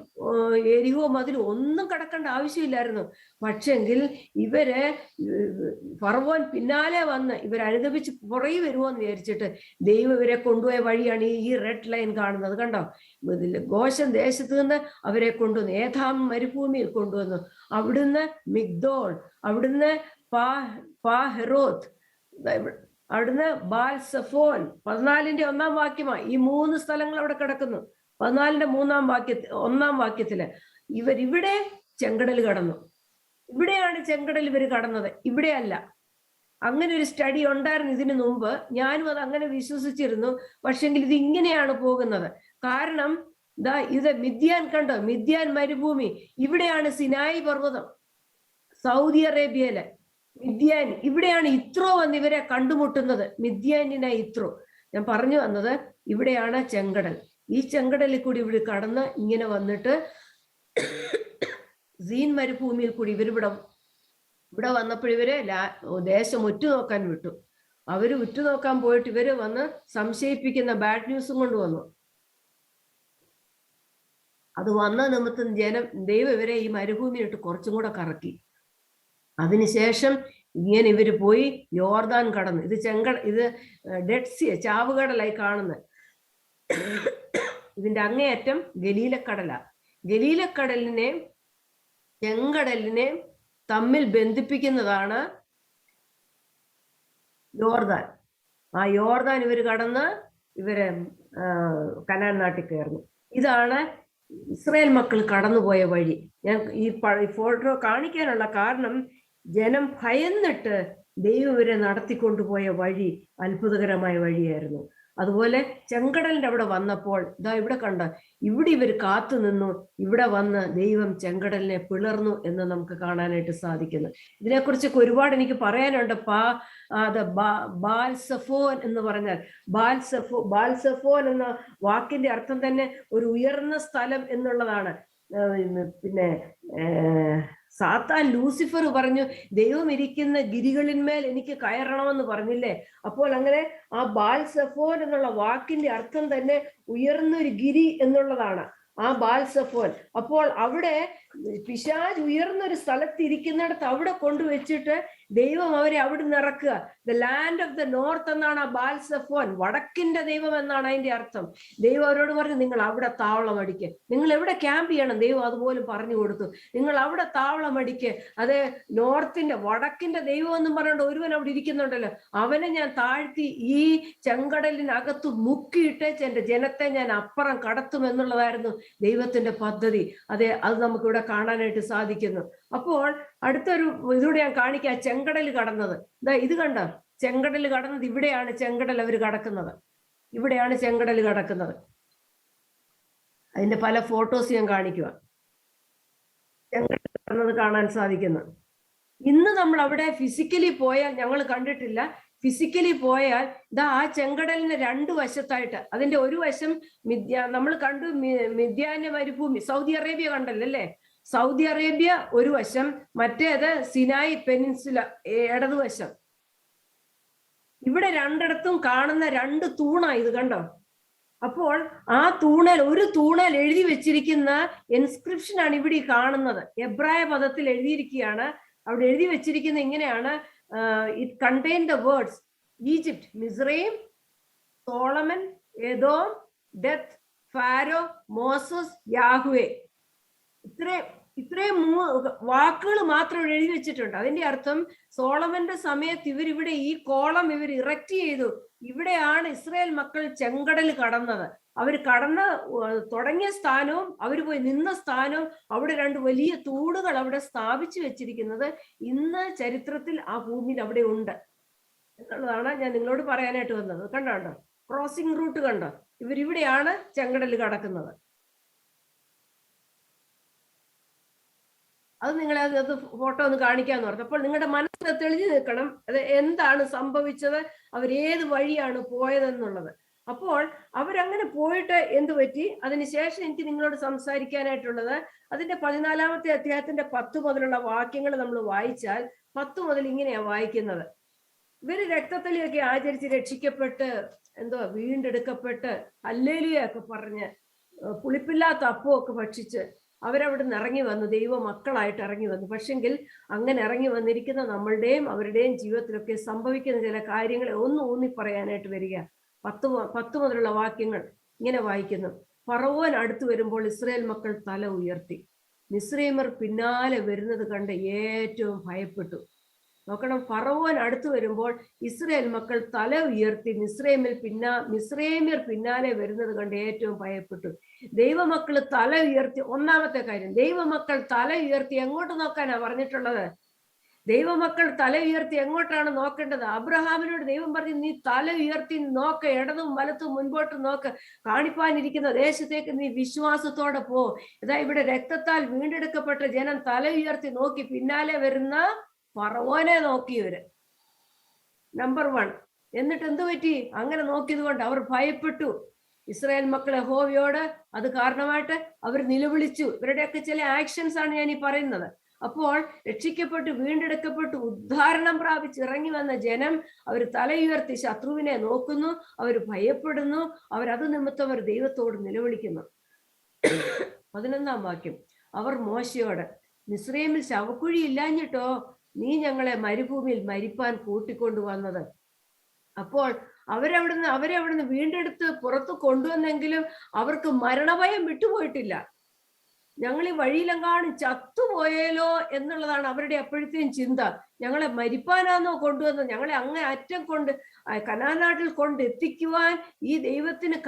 എരിവും അതിലും ഒന്നും കടക്കേണ്ട ആവശ്യമില്ലായിരുന്നു. പക്ഷെങ്കിൽ ഇവരെ ഫറവോൻ പിന്നാലെ വന്ന് ഇവരനുദപിച്ച് പുറകെ വരുമോന്ന് വിചാരിച്ചിട്ട് ദൈവം ഇവരെ കൊണ്ടുപോയ വഴിയാണ് ഈ റെഡ് ലൈൻ കാണുന്നത് കണ്ടോ. ഗോശൻ ദേശത്ത് നിന്ന് അവരെ കൊണ്ടുവന്നു ഏഥാം മരുഭൂമിയിൽ കൊണ്ടുവന്നു. അവിടുന്ന് മിഗ്ദോൾ, അവിടുന്ന് പാഹെറോത്ത്, അവിടുന്ന് ബാൽസഫോൻ. 14-ന്റെ 1-ാം വാക്യമാണ്. ഈ 3 സ്ഥലങ്ങൾ അവിടെ കിടക്കുന്നു. 14-ന്റെ 1-ാം വാക്യത്തില് ഇവിടെ ചെങ്കടൽ കടന്നു. ഇവിടെയാണ് ചെങ്കടൽ ഇവർ കടന്നത്, ഇവിടെയല്ല. അങ്ങനെ ഒരു സ്റ്റഡി ഉണ്ടായിരുന്നു ഇതിനു മുമ്പ്. ഞാനും അത് അങ്ങനെ വിശ്വസിച്ചിരുന്നു. പക്ഷെങ്കിൽ ഇത് ഇങ്ങനെയാണ് പോകുന്നത്. കാരണം ഇത് മിദ്യാൻ കണ്ടോ, മിദ്യാൻ മരുഭൂമി. ഇവിടെയാണ് സിനായി പർവ്വതം, സൗദി അറേബ്യയിലെ മിദ്യാൻ. ഇവിടെയാണ് ഇത്രോ വന്ന് ഇവരെ കണ്ടുമുട്ടുന്നത്, മിദ്യാനിന ഇത്രോ. ഞാൻ പറഞ്ഞു വന്നത് ഇവിടെയാണ് ചെങ്കടൽ. ഈ ചെങ്കടലിൽ കൂടി ഇവിടെ കടന്ന് ഇങ്ങനെ വന്നിട്ട് സീൻ മരുഭൂമിയിൽ കൂടി ഇവിടെ വന്നപ്പോൾ ഇവരെ ദേശം ഉറ്റുനോക്കാൻ വിട്ടു. അവര് ഉറ്റുനോക്കാൻ പോയിട്ട് ഇവര് വന്ന് സംശയിപ്പിക്കുന്ന ബാഡ് ന്യൂസും കൊണ്ടുവന്നു. അത് വന്ന നിമിത്തം ദൈവം ഇവരെ ഈ മരുഭൂമിയിലിട്ട് കുറച്ചും കൂടെ കറക്കി. അതിനുശേഷം ഇങ്ങനെ ഇവര് പോയി യോർദാൻ കടന്നു. ഇത് ഡെഡ് സി, ചാവുകടലായി കാണുന്നത്. ഇതിന്റെ അങ്ങേയറ്റം ഗലീലക്കടല. ഗലീലക്കടലിനെ ചെങ്കടലിനെ തമ്മിൽ ബന്ധിപ്പിക്കുന്നതാണ് യോർദാൻ. ആ യോർദാൻ ഇവർ കടന്ന് ഇവരെ കനാൻ നാട്ടിൽ കയറുന്നു. ഇതാണ് ഇസ്രായേൽ മക്കൾ കടന്നുപോയ വഴി. ഞാൻ ഈ ഫോട്ടോ കാണിക്കാനുള്ള കാരണം ജനം ഭയന്നിട്ട് ദൈവം ഇവരെ നടത്തിക്കൊണ്ടുപോയ വഴി അത്ഭുതകരമായ വഴിയായിരുന്നു. അതുപോലെ ചെങ്കടലിന്റെ അവിടെ വന്നപ്പോൾ ഇതാ ഇവിടെ കണ്ട, ഇവിടെ ഇവർ കാത്തു നിന്നു, ഇവിടെ വന്ന് ദൈവം ചെങ്കടലിനെ പിളർന്നു എന്ന് നമുക്ക് കാണാനായിട്ട് സാധിക്കുന്നു. ഇതിനെക്കുറിച്ചൊക്കെ ഒരുപാട് എനിക്ക് പറയാനുണ്ട്. ബാൽസഫോൻ എന്ന് പറഞ്ഞാൽ ബാൽസഫോൻ എന്ന വാക്കിന്റെ അർത്ഥം തന്നെ ഒരു ഉയർന്ന സ്ഥലം എന്നുള്ളതാണ്. പിന്നെ സാത്താൻ ലൂസിഫർ പറഞ്ഞു, ദൈവം ഇരിക്കുന്ന ഗിരികളിന്മേൽ എനിക്ക് കയറണമെന്ന് പറഞ്ഞില്ലേ. അപ്പോൾ അങ്ങനെ ആ ബാൽസഫോൻ എന്നുള്ള വാക്കിന്റെ അർത്ഥം തന്നെ ഉയർന്നൊരു ഗിരി എന്നുള്ളതാണ്, ആ ബാൽസഫോൻ. അപ്പോൾ അവിടെ പിശാച് ഉയർന്നൊരു സ്ഥലത്ത് ഇരിക്കുന്നിടത്ത് അവിടെ കൊണ്ടുവച്ചിട്ട് ദൈവം അവരെ അവിടെ നിന്ന് ഇറക്കുക. The land of the north എന്നാണ് ആ ബാൽസഫോൻ, വടക്കിന്റെ ദൈവം എന്നാണ് അതിന്റെ അർത്ഥം. ദൈവം അവരോട് പറഞ്ഞു, നിങ്ങൾ അവിടെ താവളം അടിക്ക്, നിങ്ങൾ എവിടെ ക്യാമ്പ് ചെയ്യണം, ദൈവം അതുപോലും പറഞ്ഞു കൊടുത്തു. നിങ്ങൾ അവിടെ താവളം അടിക്ക്. അത് നോർത്തിന്റെ വടക്കിന്റെ ദൈവം എന്നും പറഞ്ഞുകൊണ്ട് ഒരുവൻ അവിടെ ഇരിക്കുന്നുണ്ടല്ലോ, അവനെ ഞാൻ താഴ്ത്തി ഈ ചെങ്കടലിനകത്ത് മുക്കിയിട്ടേച്ച് എന്റെ ജനത്തെ ഞാൻ അപ്പുറം കടത്തും എന്നുള്ളതായിരുന്നു ദൈവത്തിന്റെ പദ്ധതി. അതെ, അത് നമുക്കിവിടെ കാണാനായിട്ട് സാധിക്കുന്നു. അപ്പോൾ അടുത്തൊരു ഇതൂടെ ഞാൻ കാണിക്കാം, ചെങ്കടൽ കടന്നത്. ഇത് കണ്ടോ, ചെങ്കടൽ കടന്നത് ഇവിടെയാണ്. ചെങ്കടൽ അവർ കടക്കുന്നത് ഇവിടെയാണ്, ചെങ്കടൽ കടക്കുന്നത്. അതിന്റെ പല ഫോട്ടോസ് ഞാൻ കാണിക്കുക. ചെങ്കടൽ കടന്നത് കാണാൻ സാധിക്കുന്നു. ഇന്ന് നമ്മൾ അവിടെ ഫിസിക്കലി പോയാൽ, ഞങ്ങൾ കണ്ടിട്ടില്ല, ഫിസിക്കലി പോയാൽ ഇതാ ആ ചെങ്കടലിന് രണ്ടു വശത്തായിട്ട്, അതിന്റെ ഒരു വശം നമ്മൾ കണ്ടു മിദ്യാന്റെ മരുഭൂമി, സൗദി അറേബ്യ കണ്ടല്ലേ, സൗദി അറേബ്യ ഒരു വശം, മറ്റേത് സിനായി പെനിൻസുല ഇടതുവശം. ഇവിടെ രണ്ടിടത്തും കാണുന്ന രണ്ട് തൂണാ ഇത്, കണ്ടോ. അപ്പോൾ ആ ഒരു തൂണൽ എഴുതി വെച്ചിരിക്കുന്ന ഇൻസ്ക്രിപ്ഷൻ ആണ് ഇവിടെ കാണുന്നത്. എബ്രായ പദത്തിൽ എഴുതിയിരിക്കുകയാണ്. അവിടെ എഴുതി വെച്ചിരിക്കുന്ന ഇങ്ങനെയാണ്, it contain the words Egypt, Mizraim, Solomon, Edom, death, Pharaoh, Moses, Yahweh. ഇത്രയും വാക്കുകൾ മാത്രം എഴുതി വെച്ചിട്ടുണ്ട്. അതിന്റെ അർത്ഥം സോളമന്റെ സമയത്ത് ഇവരിവിടെ ഈ കോളം ഇവർ ഇറക്റ്റ് ചെയ്തു. ഇവിടെയാണ് ഇസ്രായേൽ മക്കൾ ചെങ്കടൽ കടന്നത്. അവർ തുടങ്ങിയ സ്ഥാനവും അവർ പോയി നിന്ന സ്ഥാനവും അവിടെ രണ്ട് വലിയ തൂണുകൾ അവിടെ സ്ഥാപിച്ചു വെച്ചിരിക്കുന്നത് ഇന്ന് ചരിത്രത്തിൽ ആ ഭൂമിയിൽ അവിടെ ഉണ്ട് എന്നുള്ളതാണ് ഞാൻ നിങ്ങളോട് പറയാനായിട്ട് വന്നത്. കണ്ടോ, ക്രോസിംഗ് റൂട്ട് കണ്ടോ, ഇവരിവിടെയാണ് ചെങ്കടൽ കടക്കുന്നത്. അത് നിങ്ങളെ അത് ഫോട്ടോ ഒന്ന് കാണിക്കാന്ന് പറഞ്ഞു. അപ്പോൾ നിങ്ങളുടെ മനസ്സിൽ തെളിഞ്ഞു നിൽക്കണം അത് എന്താണ് സംഭവിച്ചത്, അവരേത് വഴിയാണ് പോയതെന്നുള്ളത്. അപ്പോൾ അവരങ്ങനെ പോയിട്ട് എന്തു പറ്റി, അതിനുശേഷം എനിക്ക് നിങ്ങളോട് സംസാരിക്കാനായിട്ടുള്ളത് അതിന്റെ 14-ാമത്തെ അധ്യായത്തിന്റെ 10 മുതലുള്ള വാക്യങ്ങൾ നമ്മൾ വായിച്ചാൽ 10 മുതൽ ഇങ്ങനെയാ വായിക്കുന്നത്. ഇവര് രക്തത്തലിയൊക്കെ ആചരിച്ച് രക്ഷിക്കപ്പെട്ട് വീണ്ടെടുക്കപ്പെട്ട് ഹല്ലേലൂയ ഒക്കെ പറഞ്ഞ് പുളിപ്പില്ലാത്ത അപ്പമൊക്കെ ഭക്ഷിച്ച് അവരവിടുന്ന് ഇറങ്ങി വന്നു, ദൈവ മക്കളായിട്ട് ഇറങ്ങി വന്നു. പക്ഷെങ്കിൽ അങ്ങനെ ഇറങ്ങി വന്നിരിക്കുന്ന നമ്മളുടെയും അവരുടെയും ജീവിതത്തിലൊക്കെ സംഭവിക്കുന്ന ചില കാര്യങ്ങളെ ഊന്നി പറയാനായിട്ട് വരിക. 10 മുതലുള്ള വാക്യങ്ങൾ ഇങ്ങനെ വായിക്കുന്നു. ഫറവോൻ അടുത്തു വരുമ്പോൾ ഇസ്രായേൽ മക്കൾ തല ഉയർത്തി, മിസ്രൈമർ പിന്നാലെ വരുന്നത് കണ്ട് ഏറ്റവും ഭയപ്പെട്ടു. നോക്കണം, ഫറവോൻ അടുത്തു വരുമ്പോൾ ഇസ്രായേൽ മക്കൾ തല ഉയർത്തി, മിസ്രൈമ്യർ പിന്നാലെ വരുന്നത് കണ്ട് ഏറ്റവും ഭയപ്പെട്ടു. ദൈവമക്കൾ തല ഉയർത്തി, ഒന്നാമത്തെ കാര്യം, ദൈവമക്കൾ തല ഉയർത്തി എങ്ങോട്ട് നോക്കാനാ പറഞ്ഞിട്ടുള്ളത്? ദൈവമക്കൾ തല ഉയർത്തി എങ്ങോട്ടാണ് നോക്കേണ്ടത്? അബ്രഹാമിനോട് ദൈവം പറഞ്ഞു, നീ തല ഉയർത്തി നോക്ക്, ഇടതും വലത്തും മുൻപോട്ടും നോക്ക്, കാണിപ്പാനിരിക്കുന്ന ദേശത്തേക്ക് നീ വിശ്വാസത്തോടെ പോ. ഇതാ ഇവിടെ രക്തത്താൽ വീണ്ടെടുക്കപ്പെട്ട ജനം തല ഉയർത്തി നോക്കി പിന്നാലെ വരുന്ന ഫറവോനെ നോക്കിയവര്. നമ്പർ 1. എന്നിട്ട് എന്തു പറ്റി? അങ്ങനെ നോക്കിയത് കൊണ്ട് അവർ ഭയപ്പെട്ടു. ഇസ്രായേൽ മക്കൾ യഹോവയോട് അത് കാരണമായിട്ട് അവർ നിലവിളിച്ചു. ഇവരുടെയൊക്കെ ചില ആക്ഷൻസ് ആണ് ഞാൻ ഈ പറയുന്നത്. അപ്പോൾ രക്ഷിക്കപ്പെട്ടു വീണ്ടെടുക്കപ്പെട്ടു ഉദ്ധാരണം പ്രാപിച്ച് ഇറങ്ങി വന്ന ജനം അവർ തലയുയർത്തി ശത്രുവിനെ നോക്കുന്നു, അവർ ഭയപ്പെടുന്നു, അവരത് നിമിത്തം അവർ ദൈവത്തോട് നിലവിളിക്കുന്നു. 11-ാം വാക്യം, അവർ മോശയോട്, മിസ്രൈമിൽ ശവക്കുഴി ഇല്ലാഞ്ഞിട്ടോ നീ ഞങ്ങളെ മരുഭൂമിയിൽ മരിപ്പാൻ കൂട്ടിക്കൊണ്ടുവന്നത്. അപ്പോൾ അവരവിടുന്ന് വീണ്ടെടുത്ത് പുറത്തു കൊണ്ടുവന്നെങ്കിലും അവർക്ക് മരണഭയം വിട്ടുപോയിട്ടില്ല. ഞങ്ങൾ ഈ വഴിയിലെങ്ങാനും ചത്തുപോയാലോ എന്നുള്ളതാണ് അവരുടെ അപ്പോഴത്തെയും ചിന്ത. ഞങ്ങളെ മരിപ്പാനാന്നോ കൊണ്ടുവന്നത്? ഞങ്ങളെ അങ്ങേ അറ്റം കൊണ്ട് കനാൻ നാട്ടിൽ കൊണ്ടെത്തിക്കുവാൻ ഈ ദൈവത്തിന്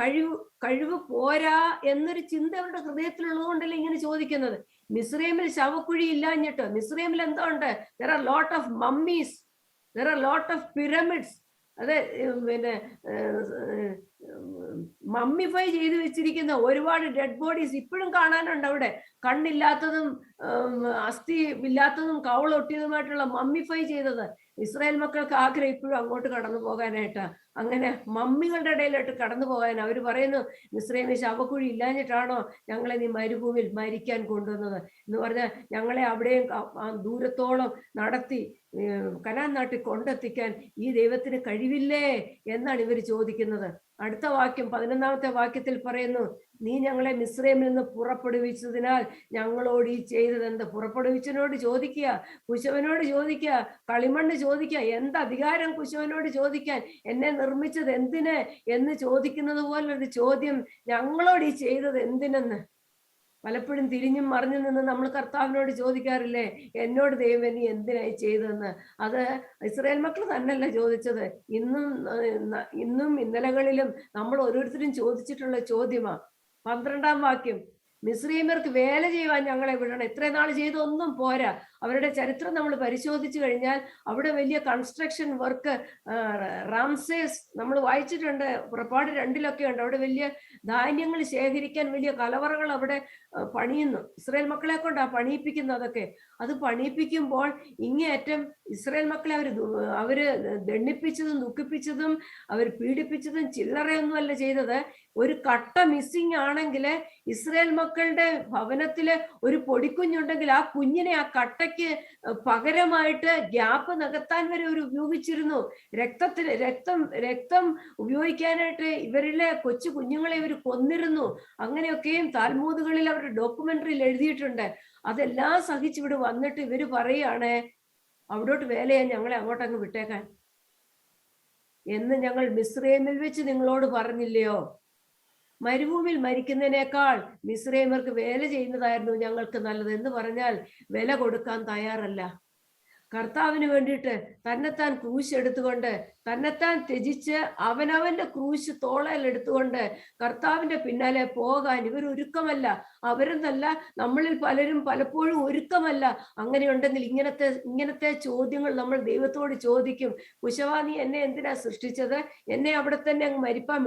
കഴിവ് പോരാ എന്നൊരു ചിന്ത അവരുടെ ഹൃദയത്തിലുള്ളത് കൊണ്ടല്ലേ ഇങ്ങനെ ചോദിക്കുന്നത്. മിസ്രൈമിൽ ശവക്കുഴി ഇല്ലാഞ്ഞിട്ട്, മിസ്രൈമിൽ എന്തോ ഉണ്ട്? there are lot of mummies. There are a lot of pyramids. അതെ, പിന്നെ മമ്മിഫൈ ചെയ്ത് വെച്ചിരിക്കുന്ന ഒരുപാട് ഡെഡ് ബോഡീസ് ഇപ്പോഴും കാണാനുണ്ട് അവിടെ. കണ്ണില്ലാത്തതും അസ്ഥി ഇല്ലാത്തതും കവളൊട്ടിയതുമായിട്ടുള്ള മമ്മിഫൈ ചെയ്തത്. ഇസ്രായേൽ മക്കൾക്ക് ആഗ്രഹം ഇപ്പോഴും അങ്ങോട്ട് കടന്നു പോകാനായിട്ടാ. അങ്ങനെ മമ്മികളുടെ ഇടയിലോട്ട് കടന്നു പോകാൻ അവർ പറയുന്നു, മിസ്രൈമിൽ ശവക്കുഴി ഇല്ലാഞ്ഞിട്ടാണോ ഞങ്ങളെ നീ മരുഭൂമിയിൽ മരിക്കാൻ കൊണ്ടുവന്നത് എന്ന് പറഞ്ഞാൽ ഞങ്ങളെ അവിടെയും ദൂരത്തോളം നടത്തി കനാൻ നാട്ടിൽ കൊണ്ടെത്തിക്കാൻ ഈ ദൈവത്തിന് കഴിവില്ലേ എന്നാണ് ഇവർ ചോദിക്കുന്നത്. അടുത്ത വാക്യം 11ാമത്തെ വാക്യത്തിൽ പറയുന്നു, നീ ഞങ്ങളെ മിസ്രൈമിൽ നിന്ന് പുറപ്പെടുവിച്ചതിനാൽ ഞങ്ങളോട് ഈ ചെയ്തത് എന്ത്? പുറപ്പെടുവിച്ചനോട് ചോദിക്കുക, കുശവനോട് ചോദിക്കുക, കളിമണ്ണ് ചോദിക്കുക, എന്ത് അധികാരം കുശവനോട് ചോദിക്കാൻ, എന്നെ നിർമ്മിച്ചത് എന്തിന് എന്ന് ചോദിക്കുന്നത് പോലൊരു ചോദ്യം ഞങ്ങളോട് ഈ ചെയ്തത് എന്തിനെന്ന്. പലപ്പോഴും തിരിഞ്ഞും മറിഞ്ഞു നിന്ന് നമ്മൾ കർത്താവിനോട് ചോദിക്കാറില്ലേ, എന്നോട് ദൈവം നീ എന്തിനായി ചെയ്തതെന്ന്. അത് ഇസ്രായേൽ മക്കൾ തന്നെയല്ല ചോദിച്ചത്, ഇന്നും ഇന്നലകളിലും നമ്മൾ ഓരോരുത്തരും ചോദിച്ചിട്ടുള്ള ചോദ്യമാ. 12ാം വാക്യം, മിസ്രൈമ്യർക്ക് വേല ചെയ്യുവാൻ ഞങ്ങളെ വിടണം. ഇത്രയും നാൾ ചെയ്തൊന്നും പോരാ. അവരുടെ ചരിത്രം നമ്മൾ പരിശോധിച്ചു കഴിഞ്ഞാൽ അവിടെ വലിയ കൺസ്ട്രക്ഷൻ വർക്ക്, റാംസേസ് നമ്മൾ വായിച്ചിട്ടുണ്ട്, പുറപ്പാട് 2 ഉണ്ട്. അവിടെ വലിയ ധാന്യങ്ങൾ ശേഖരിക്കാൻ വലിയ കലവറകൾ അവിടെ പണിയുന്നു. ഇസ്രായേൽ മക്കളെ കൊണ്ടാ പണിയിപ്പിക്കുന്നു. അതൊക്കെ അത് പണിയിപ്പിക്കുമ്പോൾ ഇങ്ങേയറ്റം ഇസ്രായേൽ മക്കളെ അവര് ദണ്ഡിപ്പിച്ചതും ദുഃഖിപ്പിച്ചതും അവർ പീഡിപ്പിച്ചതും ചില്ലറയൊന്നുമല്ല ചെയ്തത്. ഒരു കട്ട മിസ്സിങ് ആണെങ്കിൽ ഇസ്രായേൽ മക്കളുടെ ഭവനത്തില് ഒരു പൊടിക്കുഞ്ഞുണ്ടെങ്കിൽ ആ കുഞ്ഞിനെ ആ കട്ടയ്ക്ക് പകരമായിട്ട് ഗ്യാപ്പ് നികത്താൻ വരെ അവർ ഉപയോഗിച്ചിരുന്നു. രക്തം ഉപയോഗിക്കാനായിട്ട് ഇവരിലെ കൊച്ചു കുഞ്ഞുങ്ങളെ ഇവർ കൊന്നിരുന്നു. അങ്ങനെയൊക്കെയും താൽമൂദുകളിൽ അവരുടെ ഡോക്യുമെന്ററിയിൽ എഴുതിയിട്ടുണ്ട്. അതെല്ലാം സഹിച്ചിവിടെ വന്നിട്ട് ഇവര് പറയാണ്, അവിടോട്ട് വേല ചെയ്യാൻ ഞങ്ങളെ അങ്ങോട്ടങ്ങ് വിട്ടേക്കാൻ എന്ന് ഞങ്ങൾ മിസ്രൈമിൽ വെച്ച് നിങ്ങളോട് പറഞ്ഞില്ലയോ? മരുഭൂമിയിൽ മരിക്കുന്നതിനേക്കാൾ മിസ്രൈമർക്ക് വേല ചെയ്യുന്നതായിരുന്നു ഞങ്ങൾക്ക് നല്ലത് എന്ന് പറഞ്ഞാൽ വില കൊടുക്കാൻ തയ്യാറല്ല. കർത്താവിന് വേണ്ടിയിട്ട് തന്നെത്താൻ ക്രൂശ് എടുത്തുകൊണ്ട്, തന്നെത്താൻ ത്യജിച്ച് അവനവന്റെ ക്രൂശ് തോളയിൽ എടുത്തുകൊണ്ട് കർത്താവിന്റെ പിന്നാലെ പോകാൻ ഇവർ ഒരുക്കമല്ല. അവരെന്നല്ല, നമ്മളിൽ പലരും പലപ്പോഴും ഒരുക്കമല്ല. അങ്ങനെയുണ്ടെങ്കിൽ ഇങ്ങനത്തെ ചോദ്യങ്ങൾ നമ്മൾ ദൈവത്തോട് ചോദിക്കും. കുശവാ, നീ എന്നെ എന്തിനാ സൃഷ്ടിച്ചത്? എന്നെ അവിടെ തന്നെ അങ്ങ് മരിപ്പാൻ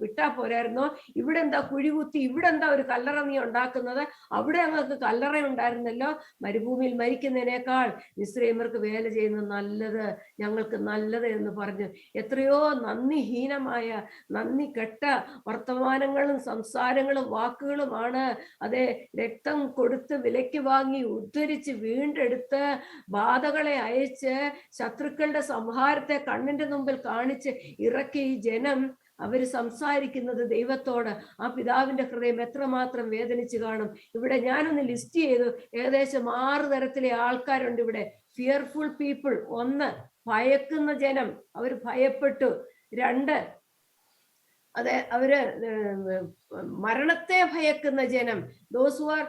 വിട്ടാ പോരായിരുന്നോ? ഇവിടെ എന്താ കുഴികുത്തി, ഇവിടെ എന്താ ഒരു കല്ലറ നീ ഉണ്ടാക്കുന്നത്? അവിടെ ഞങ്ങൾക്ക് കല്ലറ ഉണ്ടായിരുന്നല്ലോ. മരുഭൂമിയിൽ മരിക്കുന്നതിനേക്കാൾ മിസ്രൈമർക്ക് വേല ചെയ്യുന്നത് നല്ലത്, ഞങ്ങൾക്ക് നല്ലത് എന്ന് പറഞ്ഞു. എത്രയോ നന്ദിഹീനമായ, നന്ദി കെട്ട വർത്തമാനങ്ങളും സംസാരങ്ങളും വാക്കുകളുമാണ്. അതെ, രക്തം കൊടുത്ത് വിലയ്ക്ക് വാങ്ങി ഉദ്ധരിച്ച് വീണ്ടെടുത്ത് ബാധകളെ അയച്ച് ശത്രുക്കളുടെ സംഹാരത്തെ കണ്ണിന്റെ മുമ്പിൽ കാണിച്ച് ഇറക്കി ഈ ജനം അവര് സംസാരിക്കുന്നത് ദൈവത്തോട്. ആ പിതാവിന്റെ ഹൃദയം എത്രമാത്രം വേദനിച്ചു കാണും. ഇവിടെ ഞാനൊന്ന് ലിസ്റ്റ് ചെയ്തു, ഏകദേശം 6 തരത്തിലെ ആൾക്കാരുണ്ട് ഇവിടെ. ഫിയർഫുൾ പീപ്പിൾ, 1 ഭയക്കുന്ന ജനം, അവർ ഭയപ്പെട്ടു. 2 അതെ, അവര് മരണത്തെ ഭയക്കുന്ന ജനം, ദോസ് ഹു ആർ,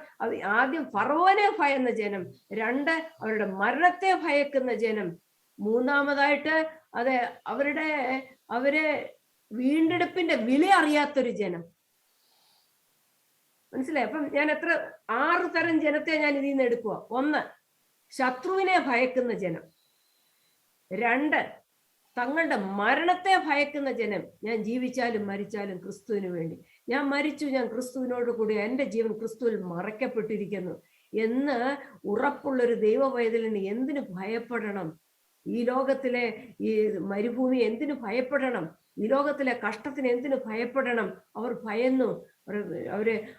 ആദ്യം ഫറവോനെ ഭയന്ന ജനം. 2 അവരുടെ മരണത്തെ ഭയക്കുന്ന ജനം. 3ാമതായിട്ട് അതെ, അവരെ വീണ്ടെടുപ്പിന്റെ വില അറിയാത്തൊരു ജനം. മനസ്സിലായി? അപ്പം ഞാൻ 6 തരം ജനത്തെ ഞാൻ ഇതിൽ നിന്ന് എടുക്കുക. 1 ശത്രുവിനെ ഭയക്കുന്ന ജനം. 2 തങ്ങളുടെ മരണത്തെ ഭയക്കുന്ന ജനം. ഞാൻ ജീവിച്ചാലും മരിച്ചാലും ക്രിസ്തുവിന് വേണ്ടി. ഞാൻ മരിച്ചു, ഞാൻ ക്രിസ്തുവിനോട് കൂടി, എൻ്റെ ജീവൻ ക്രിസ്തുവിൽ മറയ്ക്കപ്പെട്ടിരിക്കുന്നു എന്ന് ഉറപ്പുള്ളൊരു ദൈവവൈതലിന് എന്തിനു ഭയപ്പെടണം? ഈ ലോകത്തിലെ ഈ മരുഭൂമി എന്തിനു ഭയപ്പെടണം? ഈ ലോകത്തിലെ കഷ്ടത്തിന് എന്തിനു ഭയപ്പെടണം? അവർ ഭയന്നു,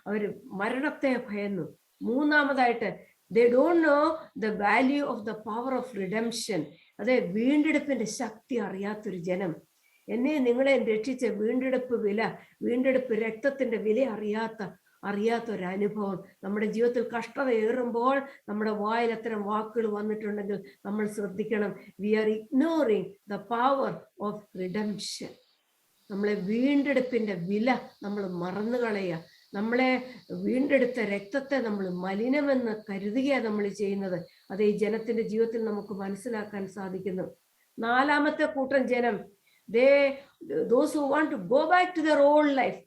അവര് മരണത്തെ ഭയന്നു. 3ാമതായിട്ട് they don't know the value of the power of redemption. അതെ, വീണ്ടെടുപ്പിന്റെ ശക്തി അറിയാത്തൊരു ജനം. എന്നെ നിങ്ങളെ രക്ഷിച്ച വീണ്ടെടുപ്പ് രക്തത്തിന്റെ വില അറിയാത്തൊരനുഭവം. നമ്മുടെ ജീവിതത്തിൽ കഷ്ടത ഏറുമ്പോൾ നമ്മുടെ വായിൽ അത്തരം വാക്കുകൾ വന്നിട്ടുണ്ടെങ്കിൽ നമ്മൾ ശ്രദ്ധിക്കണം. We are ignoring the power of redemption. നമ്മളെ വീണ്ടെടുപ്പിന്റെ വില നമ്മൾ മറന്നു കളയുക. നമ്മളെ വീണ്ടെടുത്ത രക്തത്തെ നമ്മൾ മലിനമെന്ന് കരുതുകയാണ് നമ്മൾ ചെയ്യുന്നത്. അത് ഈ ജനത്തിന്റെ ജീവിതത്തിൽ നമുക്ക് മനസ്സിലാക്കാൻ സാധിക്കുന്നു. 4ാമത്തെ കൂട്ടം ജനം, those who want to go back to their old life.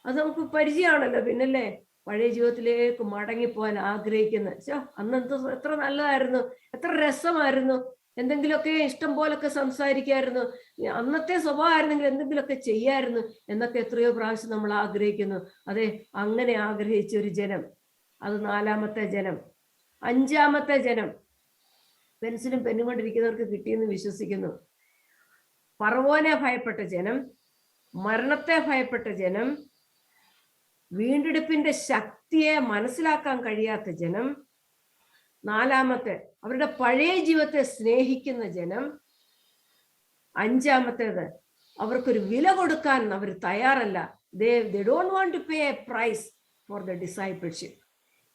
അത് നമുക്ക് പരിചയമാണല്ലോ, പിന്നല്ലേ, പഴയ ജീവിതത്തിലേക്ക് മടങ്ങിപ്പോകാൻ ആഗ്രഹിക്കുന്നത്. അന്ന് എത്ര നല്ലതായിരുന്നു, എത്ര രസമായിരുന്നു. എന്തെങ്കിലുമൊക്കെ ഇഷ്ടം പോലൊക്കെ സംസാരിക്കായിരുന്നു, അന്നത്തെ സ്വഭാവമായിരുന്നെങ്കിൽ എന്തെങ്കിലുമൊക്കെ ചെയ്യായിരുന്നു എന്നൊക്കെ എത്രയോ പ്രാവശ്യം നമ്മൾ ആഗ്രഹിക്കുന്നു. അതെ, അങ്ങനെ ആഗ്രഹിച്ച ഒരു ജനം, അത് 4-ാമത്തെ ജനം. 5-ാമത്തെ ജനം പെൻസിലും പെന്നും കൊണ്ടിരിക്കുന്നവർക്ക് കിട്ടിയെന്ന് വിശ്വസിക്കുന്നു. ഫറവോനെ ഭയപ്പെട്ട ജനം, മരണത്തെ ഭയപ്പെട്ട ജനം, വീണ്ടെടുപ്പിന്റെ ശക്തിയെ മനസ്സിലാക്കാൻ കഴിയാത്ത ജനം, 4-ാമത്തെ അവരുടെ പഴയ ജീവിതത്തെ സ്നേഹിക്കുന്ന ജനം, 5-ാമത്തേത് അവർക്കൊരു വില കൊടുക്കാൻ അവർ തയ്യാറല്ല. they don't want to pay a price for the discipleship.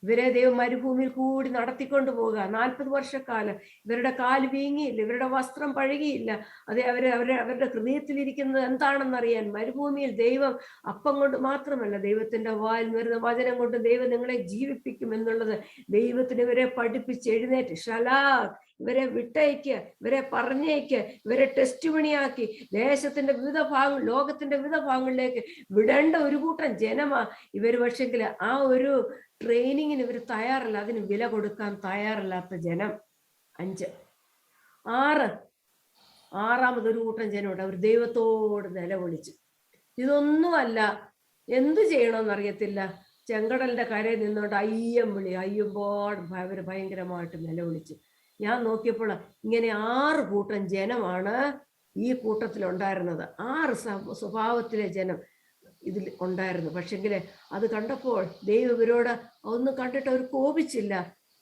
ഇവരെ ദൈവം മരുഭൂമിയിൽ കൂടി നടത്തിക്കൊണ്ടു പോകുക. 40 വർഷക്കാലം ഇവരുടെ കാല് വീങ്ങിയില്ല, ഇവരുടെ വസ്ത്രം പഴകിയില്ല. അതെ, അവരുടെ ഹൃദയത്തിലിരിക്കുന്നത് എന്താണെന്നറിയാൻ മരുഭൂമിയിൽ ദൈവം അപ്പം കൊണ്ട് മാത്രമല്ല, ദൈവത്തിന്റെ വായിൽ വരുന്ന വചനം കൊണ്ട് ദൈവം നിങ്ങളെ ജീവിപ്പിക്കും എന്നുള്ളത് ദൈവത്തിന് ഇവരെ പഠിപ്പിച്ച് എഴുന്നേറ്റ് ഇവരെ വിട്ടയക്ക്, ഇവരെ പറഞ്ഞേക്ക്, ഇവരെ ടെസ്റ്റ് മണിയാക്കി ദേശത്തിന്റെ വിവിധ ഭാഗങ്ങൾ, ലോകത്തിന്റെ വിവിധ ഭാഗങ്ങളിലേക്ക് വിടേണ്ട ഒരു കൂട്ടം ജനമാ ഇവർ. പക്ഷെങ്കിൽ ആ ഒരു ട്രെയിനിങ്ങിന് ഇവർ തയ്യാറല്ല, അതിന് വില കൊടുക്കാൻ തയ്യാറല്ലാത്ത ജനം 5. 6-ാമതൊരു കൂട്ടം ജനമുണ്ട്, അവർ ദൈവത്തോട് നിലവിളിച്ചു. ഇതൊന്നുമല്ല, എന്തു ചെയ്യണമെന്നറിയത്തില്ല, ചെങ്കടലിന്റെ കരയിൽ നിന്നുകൊണ്ട് അയ്യുമ്പോൾ അവർ ഭയങ്കരമായിട്ട് നിലവിളിച്ചു. ഞാൻ നോക്കിയപ്പോൾ ഇങ്ങനെ 6 കൂട്ടം ജനമാണ് ഈ കൂട്ടത്തിലുണ്ടായിരുന്നത്. 6 സ്വഭാവത്തിലെ ജനം ഇതിൽ ഉണ്ടായിരുന്നു. പക്ഷെങ്കിൽ അത് കണ്ടപ്പോൾ ദൈവം ഇവരോട് ഒന്നും കണ്ടിട്ട് അവർ കോപിച്ചില്ല.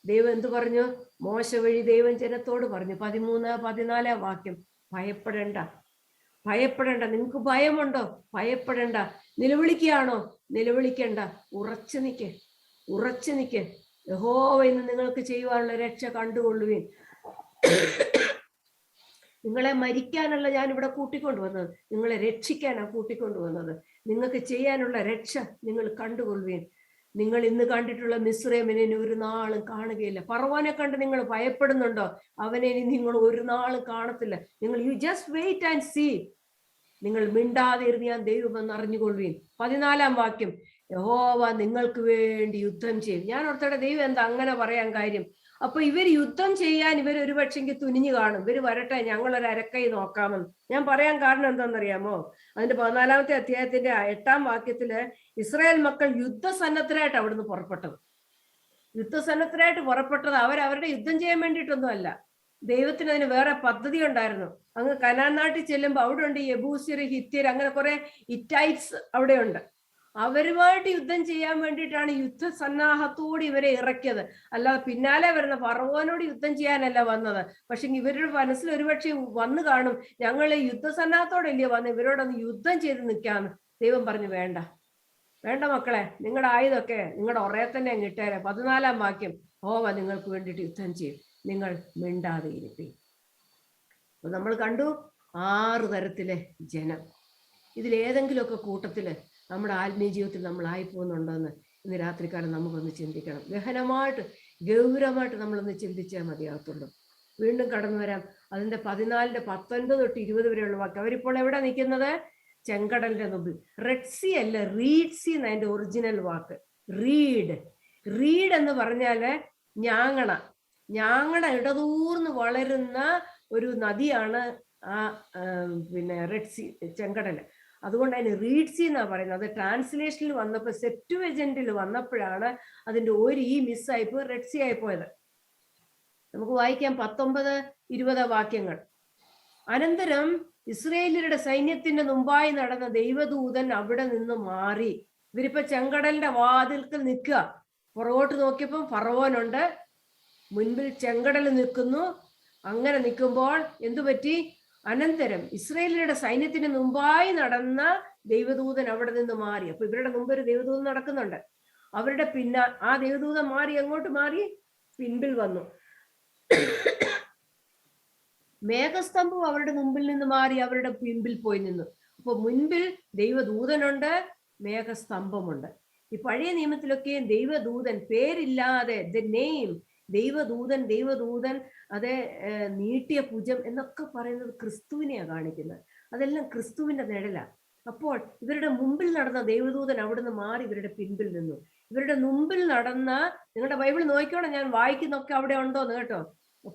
ദൈവം എന്ത് പറഞ്ഞു? മോശ വഴി ദൈവം ജനത്തോട് പറഞ്ഞു, 13-14 വാക്യം, ഭയപ്പെടേണ്ട, ഭയപ്പെടേണ്ട. നിങ്ങൾക്ക് ഭയമുണ്ടോ? ഭയപ്പെടേണ്ട. നിലവിളിക്കുകയാണോ? നിലവിളിക്കേണ്ട. ഉറച്ചു നിൽക്ക്. യഹോവ ഇന്ന് നിങ്ങൾക്ക് ചെയ്യുവാനുള്ള രക്ഷ കണ്ടുകൊള്ളുവീൻ. നിങ്ങളെ മരിക്കാനല്ല ഞാൻ ഇവിടെ കൂട്ടിക്കൊണ്ടുവന്നത്, നിങ്ങളെ രക്ഷിക്കാനാണ് കൂട്ടിക്കൊണ്ടുവന്നത്. നിങ്ങൾക്ക് ചെയ്യാനുള്ള രക്ഷ നിങ്ങൾ കണ്ടുകൊള്ളുവീൻ. നിങ്ങൾ ഇന്ന് കണ്ടിട്ടുള്ള മിസ്രൈമിനെ ഒരു നാളും കാണുകയില്ല. ഫറവോനെ കണ്ട് നിങ്ങൾ ഭയപ്പെടുന്നുണ്ടോ? അവനെ നിങ്ങൾ ഒരു നാളും കാണത്തില്ല. നിങ്ങൾ you just wait and see. നിങ്ങൾ മിണ്ടാതെ ഇരുന്ന് ഞാൻ ദൈവമെന്ന് അറിഞ്ഞുകൊള്ളുവീൻ. 14-ാം വാക്യം, യഹോവ നിങ്ങൾക്ക് വേണ്ടി യുദ്ധം ചെയ്യും. ഞാൻ ഓർത്തോടെ ദൈവം എന്താ അങ്ങനെ പറയാൻ കാര്യം? അപ്പൊ ഇവർ യുദ്ധം ചെയ്യാൻ ഇവർ ഒരു പക്ഷെങ്കിൽ തുനിഞ്ഞു കാണും. ഇവർ വരട്ടെ, ഞങ്ങളൊരു അരക്കൈ നോക്കാമെന്ന്. ഞാൻ പറയാൻ കാരണം എന്താണെന്നറിയാമോ? അതിന്റെ 14-ാമത്തെ അധ്യായത്തിന്റെ 8-ാം വാക്യത്തില് ഇസ്രായേൽ മക്കൾ യുദ്ധസന്നദ്ധരായിട്ട് അവിടുന്ന് പുറപ്പെട്ടത്. അവരവരുടെ യുദ്ധം ചെയ്യാൻ വേണ്ടിയിട്ടൊന്നും അല്ല. ദൈവത്തിന് അതിന് വേറെ പദ്ധതി ഉണ്ടായിരുന്നു. അങ്ങ് കനാൻ നാട്ടിൽ ചെല്ലുമ്പോൾ അവിടെ ഉണ്ട് യെബൂസ്യർ, ഹിത്യർ, അങ്ങനെ കുറെ ഇറ്റൈറ്റ്സ് അവിടെ ഉണ്ട്. അവരുമായിട്ട് യുദ്ധം ചെയ്യാൻ വേണ്ടിയിട്ടാണ് യുദ്ധസന്നാഹത്തോട് ഇവരെ ഇറക്കിയത്. അല്ലാതെ പിന്നാലെ വരുന്ന ഫറവോനോട് യുദ്ധം ചെയ്യാനല്ല വന്നത്. പക്ഷെ ഇവരുടെ മനസ്സിൽ ഒരുപക്ഷെ വന്നു കാണും, ഞങ്ങൾ യുദ്ധസന്നാഹത്തോടല്ലേ വന്ന്, ഇവരോടൊന്ന് യുദ്ധം ചെയ്ത് നിൽക്കാന്ന്. ദൈവം പറഞ്ഞു, വേണ്ട മക്കളെ, നിങ്ങളുടെ ആയുധമൊക്കെ നിങ്ങളുടെ ഉറയെ തന്നെ അങ്ങിട്ടേരെ. 14-ാം വാക്യം, യഹോവ നിങ്ങൾക്ക് വേണ്ടിയിട്ട് യുദ്ധം ചെയ്യും, നിങ്ങൾ മിണ്ടാതെ ഇരിപ്പീൻ. അപ്പൊ നമ്മൾ കണ്ടു 6 തരത്തിലെ ജനം. ഇതിലേതെങ്കിലുമൊക്കെ കൂട്ടത്തില് നമ്മുടെ ആത്മീയ ജീവിതത്തിൽ നമ്മൾ ആയിപ്പോകുന്നുണ്ടോയെന്ന് ഇന്ന് രാത്രിക്കാലം നമുക്കൊന്ന് ചിന്തിക്കണം. ഗഹനമായിട്ട് ഗൗരവമായിട്ട് നമ്മളൊന്ന് ചിന്തിച്ചാൽ മതിയാകത്തുള്ളൂ. വീണ്ടും കടന്നു വരാം. അതിന്റെ 14-ന്റെ 19 തൊട്ട് 20 വരെയുള്ള വാക്ക്. അവരിപ്പോൾ എവിടെ നിൽക്കുന്നത്? ചെങ്കടലിന്റെ മുമ്പിൽ. റെഡ് സീ അല്ല, റീഡ് സീ എന്ന് അതിന്റെ ഒറിജിനൽ വാക്ക്. റീഡ് എന്ന് പറഞ്ഞാല് ഞാങ്ങണ ഇടതൂർന്ന് വളരുന്ന ഒരു നദിയാണ് ആ റെഡ് സീ, ചെങ്കടല്. അതുകൊണ്ട് അതിന് റീഡ് സീ എന്നാ പറയുന്നത്. അത് ട്രാൻസ്ലേഷനിൽ വന്നപ്പോൾ, സെപ്റ്റുവജന്റിൽ വന്നപ്പോഴാണ് അതിന്റെ ഒരു മിസ്സായിപ്പോ റെഡ് സീ ആയിപ്പോയത്. നമുക്ക് വായിക്കാം 19-20 വാക്യങ്ങൾ. അനന്തരം ഇസ്രയേലിയരുടെ സൈന്യത്തിന്റെ മുമ്പായി നടന്ന ദൈവദൂതൻ അവിടെ നിന്ന് മാറി. ഇവരിപ്പോ ചെങ്കടലിന്റെ വാതിൽക്കൽ നിൽക്കുക. പുറകോട്ട് നോക്കിയപ്പോൾ ഫറവോനുണ്ട്, മുൻപിൽ ചെങ്കടൽ നിൽക്കുന്നു. അങ്ങനെ നിൽക്കുമ്പോൾ എന്തു പറ്റി? അനന്തരം ഇസ്രയേലിയുടെ സൈന്യത്തിന് മുമ്പായി നടന്ന ദൈവദൂതൻ അവിടെ നിന്ന് മാറി. അപ്പൊ ഇവരുടെ മുമ്പ് ഒരു ദൈവദൂതൻ നടക്കുന്നുണ്ട്. അവരുടെ ആ ദൈവദൂതൻ മാറി എങ്ങോട്ട് മാറി? പിൻപിൽ വന്നു. മേഘസ്തംഭം അവരുടെ മുമ്പിൽ നിന്ന് മാറി അവരുടെ പിൻപിൽ പോയി നിന്നു. അപ്പൊ മുൻപിൽ ദൈവദൂതനുണ്ട്, മേഘസ്തംഭമുണ്ട്. ഈ പഴയ നിയമത്തിലൊക്കെ ദൈവദൂതൻ പേരില്ലാതെ, ദ നെയിം ദൈവദൂതൻ, അതെ, നീട്ടിയ ഭുജം എന്നൊക്കെ പറയുന്നത് ക്രിസ്തുവിനെയാണ് കാണിക്കുന്നത്. അതെല്ലാം ക്രിസ്തുവിന്റെ നിഴല. അപ്പോൾ ഇവരുടെ മുമ്പിൽ നടന്ന ദൈവദൂതൻ അവിടുന്ന് മാറി ഇവരുടെ പിൻപിൽ നിന്നു. ഇവരുടെ മുമ്പിൽ നടന്ന, നിങ്ങളുടെ ബൈബിൾ നോക്കിക്കോണം, ഞാൻ വായിക്കുന്നൊക്കെ അവിടെ ഉണ്ടോന്ന് കേട്ടോ.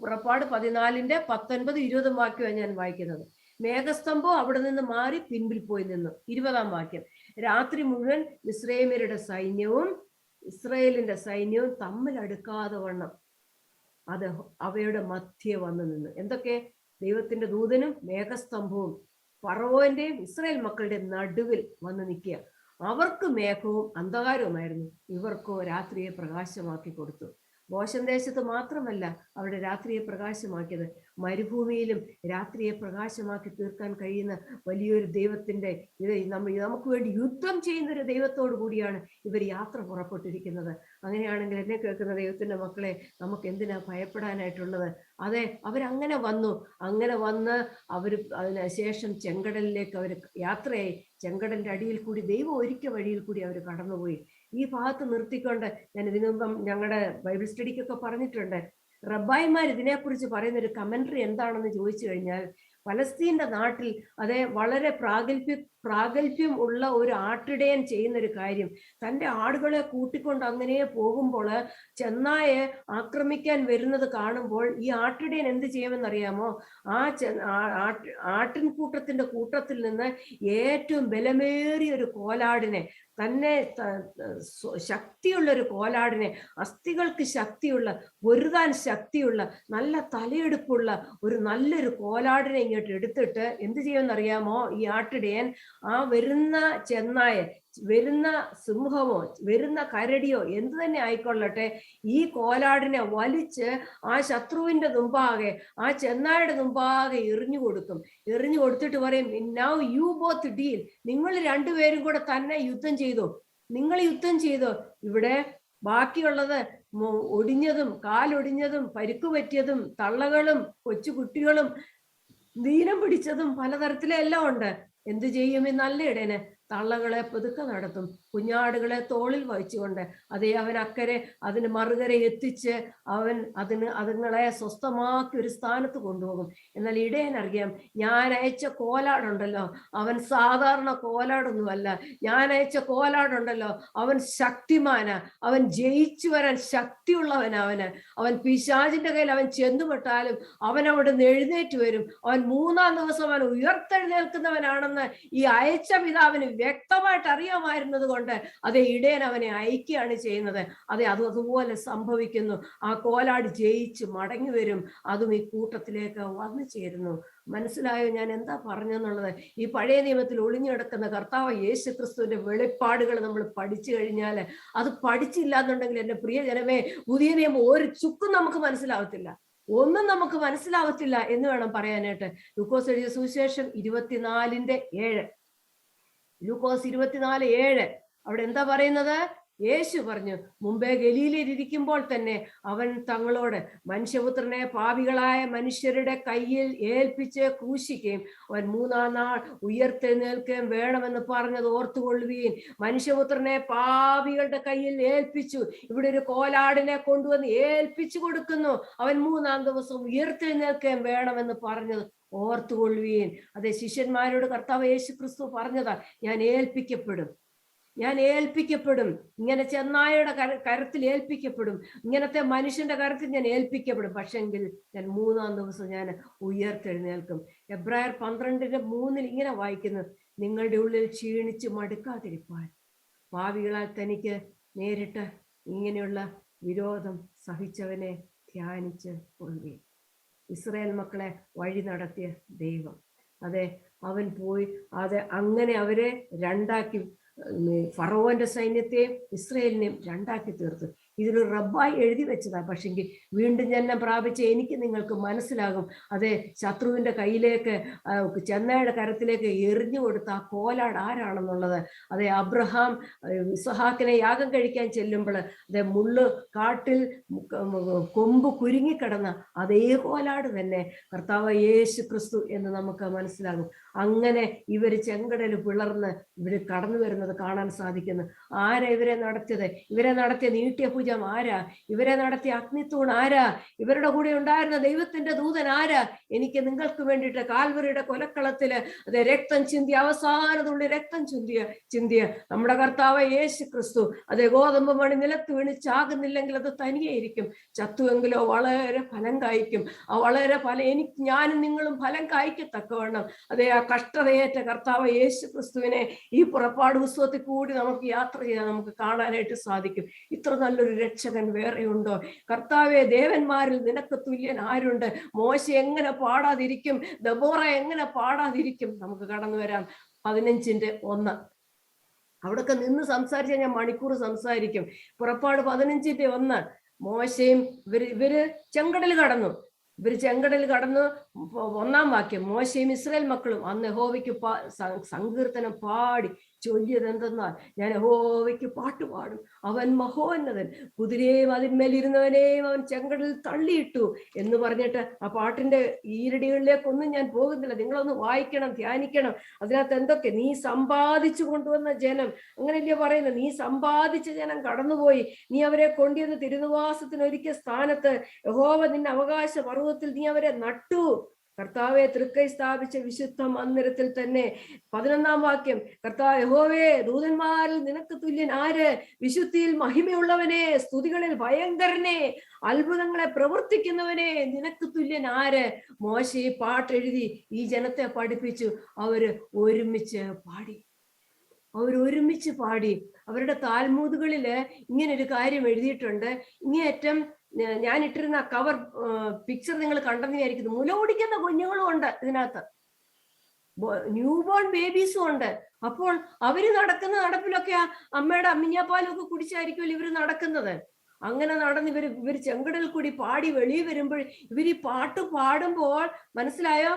പുറപ്പാട് 14:19-20 വാക്യമാണ് ഞാൻ വായിക്കുന്നത്. മേഘസ്തംഭം അവിടെ നിന്ന് മാറി പിൻപിൽ പോയി നിന്നു. 20 വാക്യം. രാത്രി മുഴുവൻ മിസ്രയീമ്യരുടെ സൈന്യവും ഇസ്രായേലിന്റെ സൈന്യവും തമ്മിൽ അടുക്കാതെ വണ്ണം അത് അവയുടെ മധ്യേ വന്നു നിന്നു. എന്തൊക്കെ? ദൈവത്തിന്റെ ദൂതനും മേഘസ്തംഭവും ഫറവോന്റെയും ഇസ്രായേൽ മക്കളുടെ നടുവിൽ വന്ന് നിൽക്കുക. അവർക്ക് മേഘവും അന്ധകാരവുമായിരുന്നു, ഇവർക്കോ രാത്രിയെ പ്രകാശമാക്കി കൊടുത്തു. ഗോശൻ ദേശത്ത് മാത്രമല്ല അവിടെ രാത്രിയെ പ്രകാശമാക്കിയത്, മരുഭൂമിയിലും രാത്രിയെ പ്രകാശമാക്കി തീർക്കാൻ കഴിയുന്ന വലിയൊരു ദൈവത്തിന്റെ നമുക്ക് വേണ്ടി യുദ്ധം ചെയ്യുന്ന ഒരു ദൈവത്തോടു കൂടിയാണ് ഇവർ യാത്ര പുറപ്പെട്ടിരിക്കുന്നത്. അങ്ങനെയാണെങ്കിൽ എന്നെ കേൾക്കുന്ന ദൈവത്തിന്റെ മക്കളെ, നമുക്ക് എന്തിനാ ഭയപ്പെടാനായിട്ടുള്ളത്? അതെ, അവരങ്ങനെ വന്നു. അങ്ങനെ വന്ന് അവർ അതിനുശേഷം ചെങ്കടലിലേക്ക് അവർ യാത്രയായി. ചെങ്കടലിന്റെ അടിയിൽ കൂടി ദൈവം ഒരുക്കിയ വഴിയിൽ കൂടി അവർ കടന്നുപോയി. ഈ ഭാഗത്ത് നിർത്തിക്കൊണ്ട് ഞാൻ ഇതിനു മുമ്പ് ഞങ്ങളുടെ ബൈബിൾ സ്റ്റഡിക്കൊക്കെ പറഞ്ഞിട്ടുണ്ട്. റബ്ബായിമാർ ഇതിനെക്കുറിച്ച് പറയുന്ന ഒരു കമന്ററി എന്താണെന്ന് ചോദിച്ചു കഴിഞ്ഞാൽ, പലസ്തീന്റെ നാട്ടിൽ അതെ വളരെ പ്രാഗൽഭ്യം ഉള്ള ഒരു ആട്ടിടയൻ ചെയ്യുന്ന ഒരു കാര്യം, തൻ്റെ ആടുകളെ കൂട്ടിക്കൊണ്ട് അങ്ങനെ പോകുമ്പോൾ ചെന്നായെ ആക്രമിക്കാൻ വരുന്നത് കാണുമ്പോൾ ഈ ആട്ടിടയൻ എന്ത് ചെയ്യുമെന്നറിയാമോ? ആട്ടിൻകൂട്ടത്തിന്റെ കൂട്ടത്തിൽ നിന്ന് ഏറ്റവും ബലമേറിയ ഒരു കോലാടിനെ, തന്നെ ശക്തിയുള്ള ഒരു കോലാടിനെ, അസ്ഥികൾക്ക് ശക്തിയുള്ള, പൊരുതാൻ ശക്തിയുള്ള, നല്ല തലയെടുപ്പുള്ള ഒരു നല്ലൊരു കോലാടിനെ ഇങ്ങോട്ട് എടുത്തിട്ട് എന്ത് ചെയ്യുമെന്നറിയാമോ? ഈ ആട്ടിടയൻ ആ വരുന്ന ചെന്നായെ, വരുന്ന സിംഹമോ വരുന്ന കരടിയോ എന്തു തന്നെ ആയിക്കൊള്ളട്ടെ, ഈ കോലാടിനെ വലിച്ച് ആ ശത്രുവിന്റെ മുമ്പാകെ, ആ ചെന്നായുടെ മുമ്പാകെ എറിഞ്ഞു കൊടുക്കും. എറിഞ്ഞു കൊടുത്തിട്ട് പറയും, നൗ യു ബോത്ത് ഡീൽ, നിങ്ങൾ രണ്ടുപേരും കൂടെ തന്നെ യുദ്ധം ചെയ്തോ, നിങ്ങൾ യുദ്ധം ചെയ്തോ. ഇവിടെ ബാക്കിയുള്ളത് ഒടിഞ്ഞതും കാലൊടിഞ്ഞതും പരിക്കു പറ്റിയതും തള്ളകളും കൊച്ചുകുട്ടികളും ദീനം പിടിച്ചതും പലതരത്തിലെല്ലാം ഉണ്ട്. എന്തു ചെയ്യും ഈ നല്ല ഇടയന്? തള്ളകളെ പതുക്കെ നടത്തും, കുഞ്ഞാടുകളെ തോളിൽ വഹിച്ചുകൊണ്ട് അതേ അവൻ അക്കരെ അതിന് മറുകരെ എത്തിച്ച് അതുങ്ങളെ സ്വസ്ഥമാക്കി ഒരു സ്ഥാനത്ത് കൊണ്ടുപോകും. എന്നാൽ ഇടയനറിയാം, ഞാൻ അയച്ച കോലാടുണ്ടല്ലോ അവൻ സാധാരണ കോലാടൊന്നുമല്ല, ഞാൻ അയച്ച കോലാടുണ്ടല്ലോ അവൻ ശക്തിമാനാ, അവൻ ജയിച്ചു വരാൻ ശക്തിയുള്ളവനാ. അവൻ പിശാചിന്റെ കയ്യിൽ അവൻ ചെന്നുപെട്ടാലും അവൻ അവിടെ നിന്ന് എഴുന്നേറ്റ് വരും. അവൻ 3-ാം ദിവസം അവൻ ഉയർത്തെഴുന്നേൽക്കുന്നവനാണെന്ന് ഈ അയച്ച പിതാവിന് വ്യക്തമായിട്ട് അറിയാമായിരുന്നത് കൊണ്ട് അതേ ഇടയൻ അവനെ അയക്കുകയാണ് ചെയ്യുന്നത്. അതെ, അതുപോലെ സംഭവിക്കുന്നു. ആ കോലാട് ജയിച്ച് മടങ്ങി വരും, അതും ഈ കൂട്ടത്തിലേക്ക് വന്നു ചേരുന്നു. മനസ്സിലായോ ഞാൻ എന്താ പറഞ്ഞെന്നുള്ളത്? ഈ പഴയ നിയമത്തിൽ ഒളിഞ്ഞു കിടക്കുന്ന കർത്താവ് യേശു ക്രിസ്തുവിന്റെ വെളിപ്പാടുകൾ നമ്മൾ പഠിച്ചു കഴിഞ്ഞാൽ, അത് പഠിച്ചില്ല എന്നുണ്ടെങ്കിൽ എൻ്റെ പ്രിയ ജനമേ, പുതിയ നിയമം ഒരു ചുക്കും നമുക്ക് മനസ്സിലാവത്തില്ല, ഒന്നും നമുക്ക് മനസ്സിലാവത്തില്ല എന്ന് വേണം പറയാനായിട്ട്. ലൂക്കോസ് എഴുതിയ സുവിശേഷം 24:7, ലൂക്കോസ് 24:7 അവിടെ എന്താ പറയുന്നത്? യേശു പറഞ്ഞു, മുമ്പേ ഗലീലയിൽ ഇരിക്കുമ്പോൾ തന്നെ അവൻ തങ്ങളോട് മനുഷ്യപുത്രനെ പാപികളായ മനുഷ്യരുടെ കയ്യിൽ ഏൽപ്പിച്ച് ക്രൂശിക്കുകയും അവൻ 3-ാം നാൾ ഉയർത്തെഴുന്നേൽക്കുകയും വേണമെന്ന് പറഞ്ഞത് ഓർത്തുകൊള്ളുകയും. മനുഷ്യപുത്രനെ പാപികളുടെ കയ്യിൽ ഏൽപ്പിച്ചു. ഇവിടെ ഒരു കോലാടിനെ കൊണ്ടുവന്ന് ഏൽപ്പിച്ചു കൊടുക്കുന്നു. അവൻ 3-ാം ദിവസം ഉയർത്തെഴുന്നേൽക്കുകയും വേണമെന്ന് പറഞ്ഞത് ഓർത്തുകൊള്ളുകയും. അതെ, ശിഷ്യന്മാരോട് കർത്താവ് യേശു ക്രിസ്തു പറഞ്ഞതാ, ഞാൻ ഏൽപ്പിക്കപ്പെടും, ഇങ്ങനെ ചെന്നായയുടെ കരത്തിൽ ഏൽപ്പിക്കപ്പെടും, ഇങ്ങനത്തെ മനുഷ്യന്റെ കരത്തിൽ ഞാൻ ഏൽപ്പിക്കപ്പെടും, പക്ഷെങ്കിൽ ഞാൻ 3-ാം ദിവസം ഞാൻ ഉയർത്തെഴുന്നേൽക്കും. എബ്രായർ 12:3 ഇങ്ങനെ വായിക്കുന്നു, നിങ്ങളുടെ ഉള്ളിൽ ക്ഷീണിച്ച് മടുക്കാതിരിപ്പാൻ പാപികളാൽ തനിക്ക് നേരിട്ട് ഇങ്ങനെയുള്ള വിരോധം സഹിച്ചവനെ ധ്യാനിച്ച് കൊള്ളുകയും. ഇസ്രായേൽ മക്കളെ വഴി നടത്തിയ ദൈവം, അതെ, അവൻ പോയി അങ്ങനെ അവരെ രണ്ടാക്കി, ഫറവോന്റെ സൈന്യത്തെയും ഇസ്രായേലിനെയും രണ്ടാക്കി തീർത്തു. ഇതിലൊരു റബ്ബായി എഴുതി വെച്ചതാ. പക്ഷെങ്കിൽ വീണ്ടും ജന്മം പ്രാപിച്ച എനിക്ക് നിങ്ങൾക്ക് മനസ്സിലാകും, അതെ, ശത്രുവിന്റെ കയ്യിലേക്ക്, ചെന്നായുടെ കരത്തിലേക്ക് എറിഞ്ഞു കൊടുത്ത ആ കോലാട് ആരാണെന്നുള്ളത്. അതെ, അബ്രഹാം ഇസ്ഹാക്കിനെ യാഗം കഴിക്കാൻ ചെല്ലുമ്പോൾ അതെ മുള്ള് കാട്ടിൽ കൊമ്പ് കുരുങ്ങിക്കിടന്ന അതേ കോലാട് തന്നെ കർത്താവ് യേശു ക്രിസ്തു എന്ന് നമുക്ക് മനസ്സിലാകും. അങ്ങനെ ഇവര് ചെങ്കടൽ പിളർന്ന് ഇവര് കടന്നു വരുന്നത് കാണാൻ സാധിക്കുന്നു. ആരാ ഇവരെ നടത്തിയത്? ഇവരെ നടത്തിയ നീട്ടിയ ഭുജം ആരാ? ഇവരെ നടത്തിയ അഗ്നിത്തൂൺ ആരാ? ഇവരുടെ കൂടെ ഉണ്ടായിരുന്ന ദൈവത്തിന്റെ ദൂതൻ ആരാ? എനിക്ക് നിങ്ങൾക്ക് വേണ്ടിയിട്ട് കാൽവറിയുടെ കൊലക്കളത്തില് അത് രക്തം ചിന്തിയ, അവസാനതുള്ളി രക്തം ചിന്തിയ നമ്മുടെ കർത്താവ് യേശു ക്രിസ്തു. അതേ ഗോതമ്പ് മണി നിലത്ത് വീണ് ചാകുന്നില്ലെങ്കിൽ അത് തനിയെ ഇരിക്കും, ചത്തുവെങ്കിലോ വളരെ ഫലം കായ്ക്കും. ആ വളരെ ഞാനും നിങ്ങളും ഫലം കായ്ക്കത്തക്കവണ്ണം അതേ ആ കഷ്ടതയേറ്റ കർത്താവ് യേശു ക്രിസ്തുവിനെ ഈ പുറപ്പാട് പുസ്തകത്തിൽ കൂടി നമുക്ക് യാത്ര ചെയ്യാൻ നമുക്ക് കാണാനായിട്ട് സാധിക്കും. ഇത്ര നല്ലൊരു രക്ഷകൻ വേറെ ഉണ്ടോ? കർത്താവെ, ദേവന്മാരിൽ നിനക്ക് തുല്യൻ ആരുണ്ട്? മോശ എങ്ങനെ പാടാതിരിക്കും? ദബോറ എങ്ങനെ പാടാതിരിക്കും? നമുക്ക് കടന്നു വരാം 15:1. അവിടൊക്കെ നിന്ന് സംസാരിച്ചാൽ ഞാൻ മണിക്കൂർ സംസാരിക്കും. പുറപ്പാട് 15:1. മോശയും ഇവര് ചെങ്കടൽ കടന്നു. ചെങ്കടൽ കടന്നു. 1-ാം വാക്യം, മോശയും ഇസ്രായേൽ മക്കളും അന്ന് യഹോവയ്ക്ക് സങ്കീർത്തനം പാടി ചൊല്ലിയത് എന്തെന്നാൽ, ഞാൻ യഹോവയ്ക്ക് പാട്ട് പാടും, അവൻ മഹോന്നതൻ, കുതിരയും അതിന്മേലിരുന്നവനെയും അവൻ ചെങ്കടലിൽ തള്ളിയിട്ടു എന്ന് പറഞ്ഞിട്ട് ആ പാട്ടിന്റെ ഈരടികളിലേക്കൊന്നും ഞാൻ പോകുന്നില്ല. നിങ്ങളൊന്ന് വായിക്കണം, ധ്യാനിക്കണം. അതിനകത്ത് എന്തൊക്കെ നീ സമ്പാദിച്ചു കൊണ്ടുവന്ന ജനം, അങ്ങനെയല്ലേ പറയുന്നത്? നീ സമ്പാദിച്ച ജനം കടന്നുപോയി, നീ അവരെ കൊണ്ടുവന്ന് തിരുനിവാസത്തിന് ഒരുക്കിയ സ്ഥാനത്ത് യഹോവ നിന്റെ അവകാശ പർവ്വതത്തിൽ നീ അവരെ നട്ടു. കർത്താവെ, തൃക്കൈ സ്ഥാപിച്ച വിശുദ്ധ മന്ദിരത്തിൽ തന്നെ. 11-ാം വാക്യം, കർത്താവ് യഹോവേ, ദൂതന്മാരിൽ നിനക്ക് തുല്യൻ ആര്? വിശുദ്ധിയിൽ മഹിമയുള്ളവനെ, സ്തുതികളിൽ ഭയങ്കരനെ, അത്ഭുതങ്ങളെ പ്രവർത്തിക്കുന്നവനെ, നിനക്ക് തുല്യൻ ആര്? മോശ ഈ പാട്ടെഴുതി ഈ ജനത്തെ പഠിപ്പിച്ചു. അവര് ഒരുമിച്ച് പാടി. അവരുടെ താൽമൂദുകളില് ഇങ്ങനൊരു കാര്യം എഴുതിയിട്ടുണ്ട്. ഇങ്ങേയറ്റം ഞാൻ ഇട്ടിരുന്ന കവർ പിക്ചർ നിങ്ങൾ കണ്ടെന്ന് വിചാരിക്കുന്നു. മുല കുടിക്കുന്ന കുഞ്ഞുങ്ങളും ഉണ്ട് ഇതിനകത്ത്, ന്യൂ ബോൺ ബേബീസും ഉണ്ട്. അപ്പോൾ അവര് നടക്കുന്ന നടപ്പിലൊക്കെ അമ്മയുടെ അമ്മിഞ്ഞാപ്പാലൊക്കെ കുടിച്ചായിരിക്കുമല്ലോ ഇവര് നടക്കുന്നത്. അങ്ങനെ നടന്ന് ഇവര് ചെങ്കടൽ കൂടി പാടി വെളിയിൽ വരുമ്പോൾ ഇവര് ഈ പാട്ട് പാടുമ്പോൾ മനസ്സിലായോ,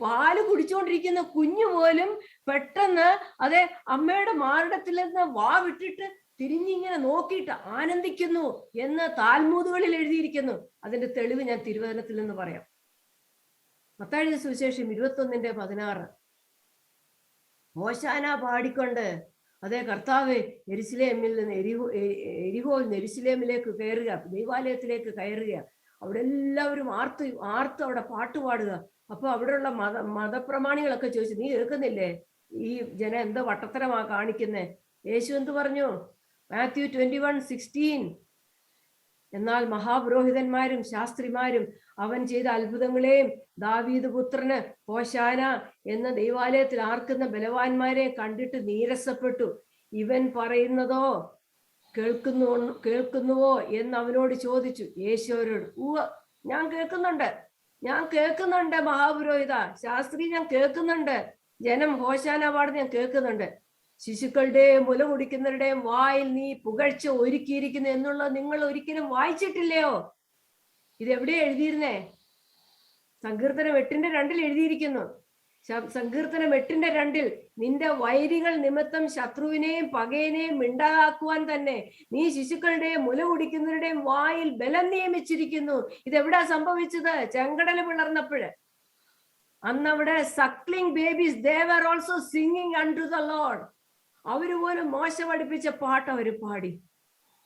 പാല് കുടിച്ചുകൊണ്ടിരിക്കുന്ന കുഞ്ഞു പോലും പെട്ടെന്ന് അതെ അമ്മയുടെ മാറിടത്തിൽ നിന്ന് വാ വിട്ടിട്ട് തിരിഞ്ഞിങ്ങനെ നോക്കിയിട്ട് ആനന്ദിക്കുന്നു എന്ന് താൽമൂദുകളിൽ എഴുതിയിരിക്കുന്നു. അതിന്റെ തെളിവ് ഞാൻ തിരുവചനത്തിൽ നിന്ന് പറയാം. മത്തായിയുടെ സുവിശേഷം 21:16. ഹോശാന പാടിക്കൊണ്ട് അതേ കർത്താവേ, യെരുശലേമിൽ നിന്ന് എരിഹോയിൽ നിന്ന് യെരുശലേമിലേക്ക് കയറുക, ദൈവാലയത്തിലേക്ക് കയറുക. അവിടെ എല്ലാവരും ആർത്ത് അവിടെ പാട്ട് പാടുക. അപ്പൊ അവിടെയുള്ള മതപ്രമാണികളൊക്കെ ചോദിച്ചു, നീ കേൾക്കുന്നില്ലേ ഈ ജനം എന്താ വട്ടത്തരമാ കാണിക്കുന്നേ? യേശു എന്ത് പറഞ്ഞു? മാത്യു 21:16. എന്നാൽ മഹാപുരോഹിതന്മാരും ശാസ്ത്രിമാരും അവൻ ചെയ്ത അത്ഭുതങ്ങളെയും ദാവീദ് പുത്രന് ഹോശാന എന്ന ദൈവാലയത്തിൽ ആർക്കുന്ന ബലവാന്മാരെ കണ്ടിട്ട് നീരസപ്പെട്ടു. ഇവൻ പറയുന്നതോ കേൾക്കുന്നുവോ എന്ന് അവനോട് ചോദിച്ചു. യേശു അവരോട്, ഞാൻ കേൾക്കുന്നുണ്ട് മഹാപുരോഹിത, ശാസ്ത്രി, ഞാൻ കേൾക്കുന്നുണ്ട്. ജനം ഹോശാന പാടുന്നത് ഞാൻ കേൾക്കുന്നുണ്ട്. ശിശുക്കളുടെയും മുല കുടിക്കുന്നവരുടെയും വായിൽ നീ പുകഴ്ച ഒരുക്കിയിരിക്കുന്നു എന്നുള്ളത് നിങ്ങൾ ഒരിക്കലും വായിച്ചിട്ടില്ലയോ? ഇതെവിടെയാ എഴുതിയിരുന്നേ? സങ്കീർത്തനം 8:2 എഴുതിയിരിക്കുന്നു. സങ്കീർത്തനം 8:2 നിന്റെ വൈരികൾ നിമിത്തം ശത്രുവിനെയും പകയനെയും മിണ്ടാതാക്കുവാൻ തന്നെ നീ ശിശുക്കളുടെയും മുല കുടിക്കുന്നവരുടെയും വായിൽ ബലം നിയമിച്ചിരിക്കുന്നു. ഇതെവിടാ സംഭവിച്ചത്? ചെങ്കടൽ പിളർന്നപ്പോഴ്. അന്നവിടെ suckling babies, they were also singing unto the Lord. അവര് പോലും മോശ പഠിപ്പിച്ച പാട്ട് അവര് പാടി.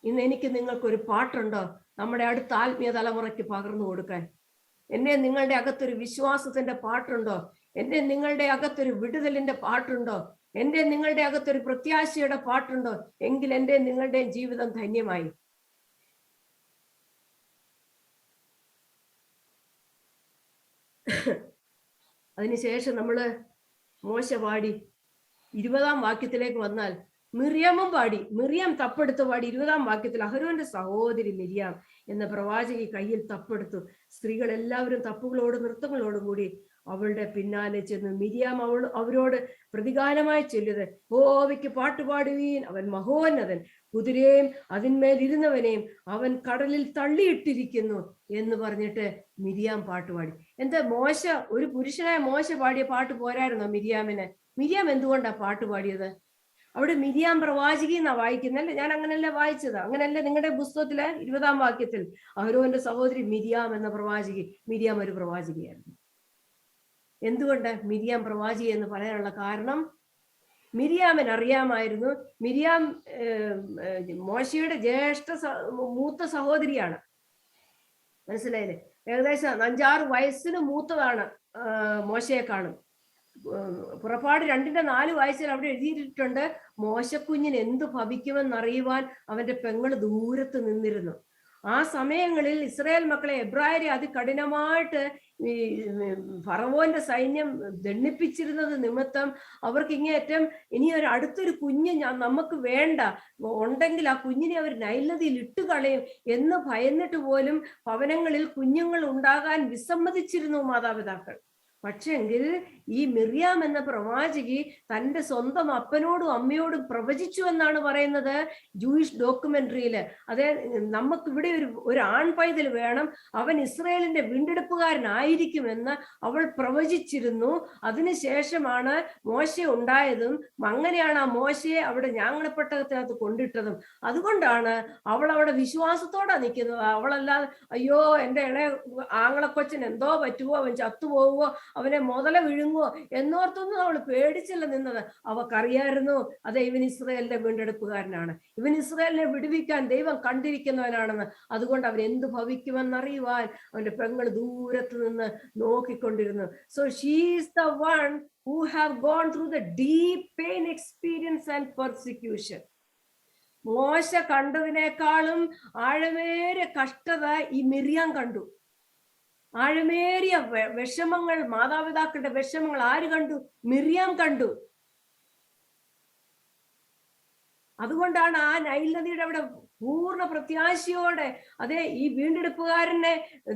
ഇന്ന് എനിക്ക് നിങ്ങൾക്കൊരു പാട്ടുണ്ടോ നമ്മുടെ അടുത്ത ആത്മീയ തലമുറയ്ക്ക് പകർന്നു കൊടുക്കാൻ? എന്നെ നിങ്ങളുടെ അകത്തൊരു വിശ്വാസത്തിന്റെ പാട്ടുണ്ടോ? എന്നെ നിങ്ങളുടെ അകത്തൊരു വിടുതലിന്റെ പാട്ടുണ്ടോ? എന്റെ നിങ്ങളുടെ അകത്തൊരു പ്രത്യാശയുടെ പാട്ടുണ്ടോ? എങ്കിൽ എന്റെ നിങ്ങളുടെ ജീവിതം ധന്യമായി. അതിനുശേഷം നമ്മള് മോശ പാടി 20-ാം വാക്യത്തിലേക്ക് വന്നാൽ മിറിയാമും പാടി. മിറിയാം തപ്പെടുത്ത് പാടി. 20-ാം വാക്യത്തിൽ അഹരോന്റെ സഹോദരി മിരിയാം എന്ന പ്രവാചകി കയ്യിൽ തപ്പെടുത്തു. സ്ത്രീകൾ എല്ലാവരും തപ്പുകളോടും നൃത്തങ്ങളോടും കൂടി അവളുടെ പിന്നാലെ ചെന്നു. മിരിയാം അവരോട് പ്രതികാരമായി ചൊല്ലിയത്, യഹോവയ്ക്ക് പാട്ടുപാടുവീൻ, അവൻ മഹോന്നതൻ, കുതിരയെയും അതിന്മേലിരുന്നവനെയും അവൻ കടലിൽ തള്ളിയിട്ടിരിക്കുന്നു എന്ന് പറഞ്ഞിട്ട് മിരിയാം പാട്ടുപാടി. എന്താ മോശ, ഒരു പുരുഷനായ മോശ പാടിയ പാട്ട് പോരായിരുന്നോ മിരിയാമിന്? മിരിയാം എന്തുകൊണ്ടാ പാട്ട് പാടിയത്? അവിടെ മിരിയാം പ്രവാചകി എന്നാ വായിക്കുന്നല്ലേ? ഞാൻ അങ്ങനെയല്ല വായിച്ചത്. അങ്ങനെയല്ല നിങ്ങളുടെ പുസ്തകത്തില് 20-ാം വാക്യത്തിൽ അഹരോന്റെ സഹോദരി മിരിയാം എന്ന പ്രവാചകി. മിരിയാം ഒരു പ്രവാചകിയായിരുന്നു. എന്തുകൊണ്ട് മിരിയാം പ്രവാചി എന്ന് പറയാനുള്ള കാരണം, മിരിയാമിന് അറിയാമായിരുന്നു മിരിയാം മോശയുടെ മൂത്ത സഹോദരിയാണ്. മനസ്സിലായില്ലേ? ഏകദേശം 5-6 വയസ്സിന് മൂത്തതാണ് മോശയെക്കാളും. പുറപ്പാട് 2-4 വയസ്സിൽ അവിടെ എഴുതിയിട്ടുണ്ട്, മോശക്കുഞ്ഞിന് എന്ത് ഭവിക്കുമെന്നറിയുവാൻ അവന്റെ പെങ്ങള് ദൂരത്ത് നിന്നിരുന്നു. ആ സമയങ്ങളിൽ ഇസ്രായേൽ മക്കളെ എബ്രായരെ അതികഠിനമായിട്ട് ഈ ഫറവോന്റെ സൈന്യം ദണ്ണിപ്പിച്ചിരുന്നത് നിമിത്തം അവർക്ക് ഇങ്ങേറ്റം ഇനി അടുത്തൊരു കുഞ്ഞ് നമുക്ക് വേണ്ട, ഉണ്ടെങ്കിൽ ആ കുഞ്ഞിനെ അവർ നൈൽ നദിയിൽ ഇട്ടുകളയും എന്ന് ഭയന്നിട്ട് പോലും ഭവനങ്ങളിൽ കുഞ്ഞുങ്ങൾ ഉണ്ടാകാൻ വിസമ്മതിച്ചിരുന്നു മാതാപിതാക്കൾ. പക്ഷെങ്കിൽ ഈ മിറിയാം എന്ന പ്രവാചകി തൻ്റെ സ്വന്തം അപ്പനോടും അമ്മയോടും പ്രവചിച്ചു എന്നാണ് പറയുന്നത് ജൂയിഷ് ഡോക്യുമെന്ററിയില്. അതെ, നമുക്കിവിടെ ഒരു ആൺപൈതൽ വേണം, അവൻ ഇസ്രായേലിന്റെ വീണ്ടെടുപ്പുകാരനായിരിക്കുമെന്ന് അവൾ പ്രവചിച്ചിരുന്നു. അതിനുശേഷമാണ് മോശ ഉണ്ടായതും അങ്ങനെയാണ് ആ മോശയെ അവിടെ ഞാങ്ങണപ്പെട്ടകത്തിനകത്ത് കൊണ്ടിട്ടതും. അതുകൊണ്ടാണ് അവൾ അവിടെ വിശ്വാസത്തോടെ നിൽക്കുന്നത്. അവളല്ലാതെ അയ്യോ എൻ്റെ ഇളയ ആങ്ങളക്കൊച്ചൻ എന്തോ പറ്റുവോ, അവൻ ചത്തുപോകുവോ, അവനെ മുതല വിഴുങ്ങുവോ എന്നോർത്തൊന്നും അവൾ പേടിച്ചില്ല നിന്നത്. അവക്കറിയായിരുന്നു അതെ ഇവൻ ഇസ്രായേലിന്റെ വീണ്ടെടുപ്പുകാരനാണ്, ഇവൻ ഇസ്രായേലിനെ വിടുവിക്കാൻ ദൈവം കണ്ടിരിക്കുന്നവനാണെന്ന്. അതുകൊണ്ട് അവൻ എന്ത് ഭവിക്കുമെന്നറിയുവാൻ അവന്റെ പെങ്ങൾ ദൂരത്ത് നിന്ന് നോക്കിക്കൊണ്ടിരുന്നു. So she is the one who have gone through the deep pain experience and persecution. മോശ കണ്ടതിനേക്കാളും ആഴമേറിയ കഷ്ടത ഈ മിറിയാം കണ്ടു. ആഴമേറിയ വിഷമങ്ങൾ, മാതാപിതാക്കളുടെ വിഷമങ്ങൾ ആര് കണ്ടു? മിറിയാം കണ്ടു. അതുകൊണ്ടാണ് ആ നൈൽ നദിയുടെ അവിടെ പൂർണ്ണ പ്രത്യാശയോടെ അതെ ഈ വീണ്ടെടുപ്പുകാരനെ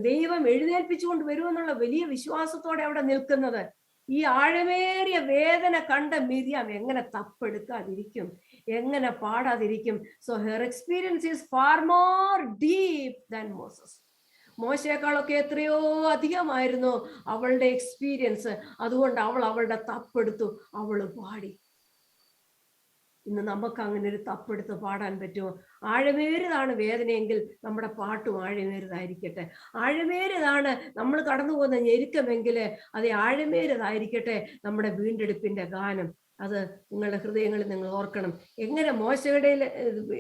ദൈവം എഴുന്നേൽപ്പിച്ചുകൊണ്ട് വരുമെന്നുള്ള വലിയ വിശ്വാസത്തോടെ അവിടെ നിൽക്കുന്നത്. ഈ ആഴമേറിയ വേദന കണ്ട മിരിയാം എങ്ങനെ തപ്പെടുക്കാതിരിക്കും, എങ്ങനെ പാടാതിരിക്കും? So her experience is far more deep than Moses. മോശയെക്കാളൊക്കെ എത്രയോ അധികമായിരുന്നു അവളുടെ എക്സ്പീരിയൻസ്. അതുകൊണ്ട് അവൾ അവളുടെ തപ്പെടുത്തു, അവള് പാടി. ഇന്ന് നമുക്ക് അങ്ങനെ ഒരു തപ്പെടുത്ത് പാടാൻ പറ്റുമോ? ആഴമേറിയതാണ് വേദനയെങ്കിൽ നമ്മുടെ പാട്ടും ആഴമേറിയതായിരിക്കട്ടെ. ആഴമേറിയതാണ് നമ്മൾ കടന്നു പോകുന്ന ഞെരുക്കമെങ്കിൽ അത് ആഴമേറിയതായിരിക്കട്ടെ നമ്മുടെ വീണ്ടെടുപ്പിന്റെ ഗാനം. അത് നിങ്ങളുടെ ഹൃദയങ്ങളിൽ നിങ്ങൾ ഓർക്കണം. എങ്ങനെ മോശയുടെ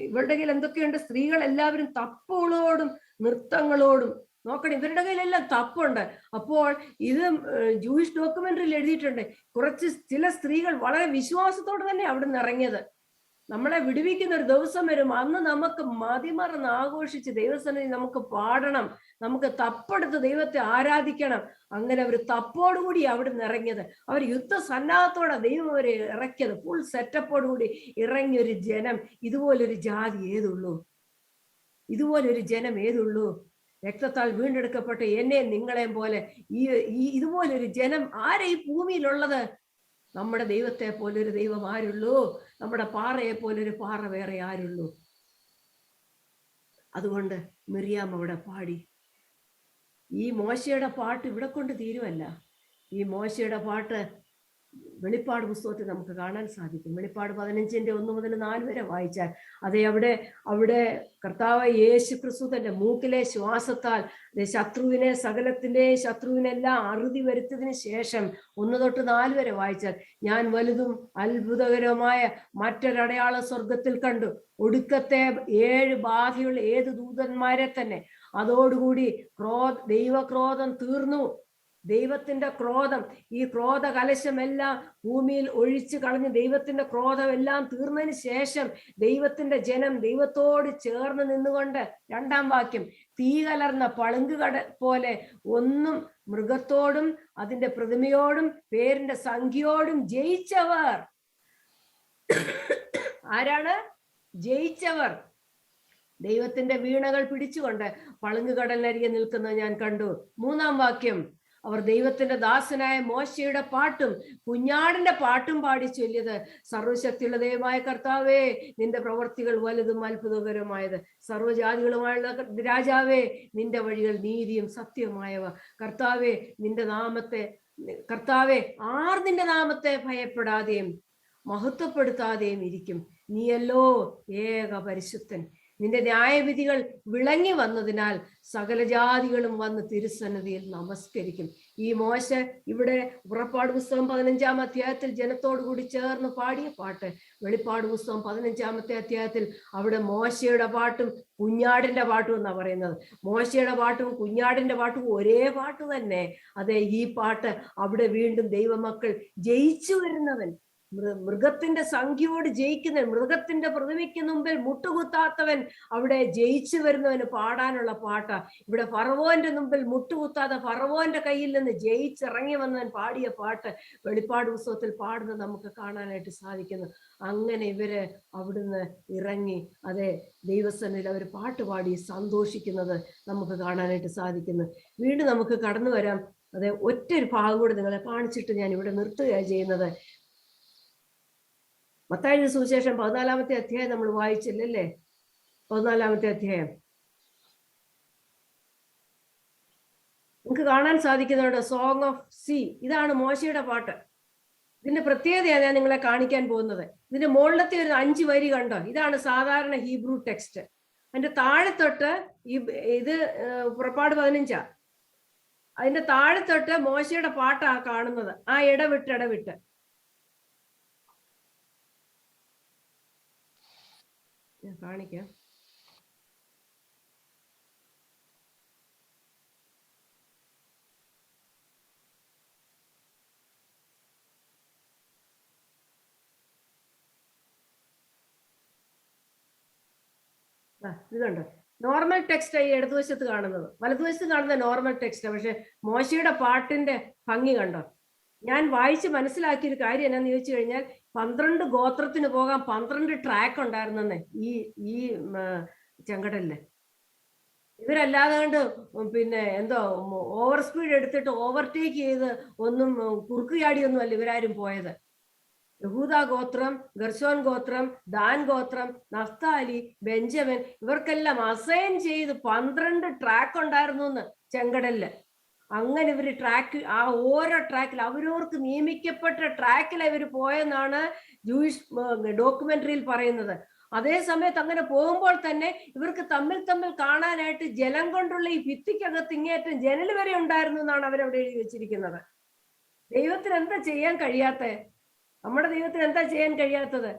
ഇവരുടെ കയ്യിൽ എന്തൊക്കെയുണ്ട്? സ്ത്രീകൾ എല്ലാവരും തപ്പുകളോടും നൃത്തങ്ങളോടും. നോക്കണം, ഇവരുടെ കയ്യിലെല്ലാം തപ്പുണ്ട്. അപ്പോൾ ഇത് ജൂയിഷ് ഡോക്യുമെന്ററിയിൽ എഴുതിയിട്ടുണ്ട്, ചില സ്ത്രീകൾ വളരെ വിശ്വാസത്തോടെ തന്നെ അവിടെ നിന്ന് ഇറങ്ങിയത്. നമ്മളെ വിടുവിക്കുന്ന ഒരു ദിവസം വരും, അന്ന് നമുക്ക് മതിമറന്ന് ആഘോഷിച്ച് ദൈവസന്നിധി നമുക്ക് പാടണം, നമുക്ക് തപ്പെടുത്ത് ദൈവത്തെ ആരാധിക്കണം. അങ്ങനെ അവർ തപ്പോടുകൂടി അവിടെ നിന്ന് ഇറങ്ങിയത്. അവർ യുദ്ധസന്നാഹത്തോടെ ദൈവം അവരെ ഇറക്കിയത്, ഫുൾ സെറ്റപ്പോടുകൂടി ഇറങ്ങിയൊരു ജനം. ഇതുപോലൊരു ജാതി ഏതുള്ളൂ? ഇതുപോലൊരു ജനം ഏതുള്ളൂ? രക്തത്താൽ വീണ്ടെടുക്കപ്പെട്ട എന്നെ നിങ്ങളെയും പോലെ ഇതുപോലൊരു ജനം ആരെ ഈ ഭൂമിയിലുള്ളത്? നമ്മുടെ ദൈവത്തെ പോലൊരു ദൈവം ആരുള്ളൂ? നമ്മുടെ പാറയെ പോലൊരു പാറ വേറെ ആരുള്ളൂ? അതുകൊണ്ട് മിറിയാം അവിടെ പാടി. ഈ മോശയുടെ പാട്ട് ഇവിടെ കൊണ്ട് തീരുമല്ല. ഈ മോശയുടെ പാട്ട് വെളിപ്പാട് പുസ്തകത്തിൽ നമുക്ക് കാണാൻ സാധിക്കും. വെളിപ്പാട് 15:1-4 വരെ വായിച്ചാൽ അതെ അവിടെ കർത്താവ് യേശു ക്രിസ്തു തന്റെ മൂക്കിലെ ശ്വാസത്താൽ ശത്രുവിനെല്ലാം അറുതി വരുത്തിയതിന് ശേഷം 1-4 വരെ വായിച്ചാൽ, ഞാൻ വലുതും അത്ഭുതകരമായ മറ്റൊരടയാള സ്വർഗത്തിൽ കണ്ടു. ഒടുക്കത്തെ 7 ബാധയുള്ള 7 ദൂതന്മാരെ തന്നെ. അതോടുകൂടി ദൈവക്രോധം തീർന്നു. ദൈവത്തിന്റെ ക്രോധം, ഈ ക്രോധ കലശമെല്ലാം ഭൂമിയിൽ ഒഴിച്ചു കളഞ്ഞ് ദൈവത്തിന്റെ ക്രോധം എല്ലാം തീർന്നതിന് ശേഷം ദൈവത്തിന്റെ ദൈവത്തോട് ചേർന്ന് നിന്നുകൊണ്ട്, 2-ാം വാക്യം, തീ കലർന്ന പളുങ്കുകട പോലെ ഒന്നും മൃഗത്തോടും അതിന്റെ പ്രതിമയോടും പേരിന്റെ സംഖ്യയോടും ജയിച്ചവർ. ആരാണ് ജയിച്ചവർ? ദൈവത്തിന്റെ വീണകൾ പിടിച്ചുകൊണ്ട് പളുങ്കുകടലിനരികെ നിൽക്കുന്നത് ഞാൻ കണ്ടു. 3-ാം വാക്യം, അവർ ദൈവത്തിന്റെ ദാസനായ മോശയുടെ പാട്ടും കുഞ്ഞാടിന്റെ പാട്ടും പാടി ചൊല്ലിയത്, സർവശക്തിയുള്ള ദൈവമായ കർത്താവേ, നിന്റെ പ്രവർത്തികൾ വലുതും അത്ഭുതകരമായത്. സർവ്വജാതികളുമായുള്ള രാജാവേ, നിന്റെ വഴികൾ നീതിയും സത്യവുമായവ. കർത്താവേ, ആർ നിന്റെ നാമത്തെ ഭയപ്പെടാതെയും മഹത്വപ്പെടുത്താതെയും ഇരിക്കും? നീയല്ലോ ഏക പരിശുദ്ധൻ. നിന്റെ ന്യായവിധികൾ വിളങ്ങി വന്നതിനാൽ സകല ജാതികളും വന്ന് തിരുസന്നിധിയിൽ നമസ്കരിക്കും. ഈ മോശ ഇവിടെ പുറപ്പാട് പുസ്തകം 15-ാം അധ്യായത്തിൽ ജനത്തോടു കൂടി ചേർന്ന് പാടിയ പാട്ട്, വെളിപ്പാട് പുസ്തകം 15-ാമത്തെ അധ്യായത്തിൽ അവിടെ മോശയുടെ പാട്ടും കുഞ്ഞാടിന്റെ പാട്ടും എന്നാ പറയുന്നത്. മോശയുടെ പാട്ടും കുഞ്ഞാടിന്റെ പാട്ടും ഒരേ പാട്ട് തന്നെ. അതെ, ഈ പാട്ട് അവിടെ വീണ്ടും ദൈവമക്കൾ ജയിച്ചു വരുന്നവൻ, മൃഗത്തിന്റെ സംഖ്യയോട് ജയിക്കുന്നവൻ, മൃഗത്തിന്റെ പ്രതിമയ്ക്ക് മുമ്പിൽ മുട്ടുകുത്താത്തവൻ അവിടെ ജയിച്ചു വരുന്നവന് പാടാനുള്ള പാട്ടാ. ഇവിടെ ഫറവോന്റെ മുമ്പിൽ മുട്ടുകുത്താതെ ഫറവോന്റെ കയ്യിൽ നിന്ന് ജയിച്ചിറങ്ങി വന്നവൻ പാടിയ പാട്ട് വെളിപ്പാട് പുസ്തകത്തിൽ പാടുന്നത് നമുക്ക് കാണാനായിട്ട് സാധിക്കുന്നു. അങ്ങനെ ഇവര് അവിടുന്ന് ഇറങ്ങി അതെ ദൈവസന്നിധിയിൽ അവർ പാട്ടുപാടി സന്തോഷിക്കുന്നത് നമുക്ക് കാണാനായിട്ട് സാധിക്കുന്നു. വീണ്ടും നമുക്ക് കടന്നു വരാം. അതെ, ഒറ്റൊരു ഭാഗം കൂടി നിങ്ങളെ കാണിച്ചിട്ട് ഞാൻ ഇവിടെ നിർത്തുകയാണ് ചെയ്യുന്നത്. മത്തായിയുടെ സുവിശേഷം 14-ാമത്തെ അധ്യായം നമ്മൾ വായിച്ചില്ലല്ലേ? 14-ാമത്തെ അധ്യായം നിങ്ങൾക്ക് കാണാൻ സാധിക്കുന്നുണ്ട്. സോങ് ഓഫ് സീ, ഇതാണ് മോശയുടെ പാട്ട്. ഇതിന്റെ പ്രത്യേകതയാണ് ഞാൻ നിങ്ങളെ കാണിക്കാൻ പോകുന്നത്. ഇതിന്റെ മുകളിലത്തെ ഒരു 5 വരി കണ്ടോ? ഇതാണ് സാധാരണ ഹീബ്രു ടെക്സ്റ്റ്. അതിന്റെ താഴെ തൊട്ട് ഇത് പുറപ്പാട് 15. അതിന്റെ താഴെ തൊട്ട് മോശയുടെ പാട്ടാ കാണുന്നത്. ആ ഇടവിട്ട് ഞാൻ കാണിക്കാം. ഇത് കണ്ടോ? നോർമൽ ടെക്സ്റ്റ് ഈ ഇടതുവശത്ത് കാണുന്നത്, വലതുവശത്ത് കാണുന്ന നോർമൽ ടെക്സ്റ്റ്. പക്ഷെ മോശയുടെ പാട്ടിന്റെ ഭംഗി കണ്ടോ? ഞാൻ വായിച്ച് മനസ്സിലാക്കിയൊരു കാര്യം എന്നാന്ന് ചോദിച്ചു കഴിഞ്ഞാൽ 12 ഗോത്രത്തിന് പോകാൻ 12 ട്രാക്ക് ഉണ്ടായിരുന്നെന്നേ ഈ ചെങ്കടലില്. ഇവരല്ലാതെ കണ്ട് പിന്നെ എന്തോ ഓവർ സ്പീഡ് എടുത്തിട്ട് ഓവർടേക്ക് ചെയ്ത് ഒന്നും കുറുക്കുചാടിയൊന്നും അല്ല ഇവരാരും പോയത്. യഹൂദ ഗോത്രം, ഗർശോൻ ഗോത്രം, ദാൻ ഗോത്രം, നഫ്താലി, ബെഞ്ചമിൻ, ഇവർക്കെല്ലാം അസൈൻ ചെയ്ത് 12 ട്രാക്ക് ഉണ്ടായിരുന്നു എന്ന് ചെങ്കടലില്. അങ്ങനെ ഇവര് ട്രാക്ക്, ആ ഓരോ ട്രാക്കിൽ അവരവർക്ക് നിയമിക്കപ്പെട്ട ട്രാക്കിൽ ഇവർ പോയെന്നാണ് ജൂയിഷ് ഡോക്യുമെന്ററിയിൽ പറയുന്നത്. അതേ സമയത്ത് അങ്ങനെ പോകുമ്പോൾ തന്നെ ഇവർക്ക് തമ്മിൽ കാണാനായിട്ട് ജലം കൊണ്ടുള്ള ഈ ഭിത്തിക്കകത്ത് ഇങ്ങേറ്റം ജനൽ വരെ ഉണ്ടായിരുന്നു എന്നാണ് അവരവിടെ എഴുതി വെച്ചിരിക്കുന്നത്. ദൈവത്തിന് എന്താ ചെയ്യാൻ കഴിയാത്ത? നമ്മുടെ ദൈവത്തിന് എന്താ ചെയ്യാൻ കഴിയാത്തത്?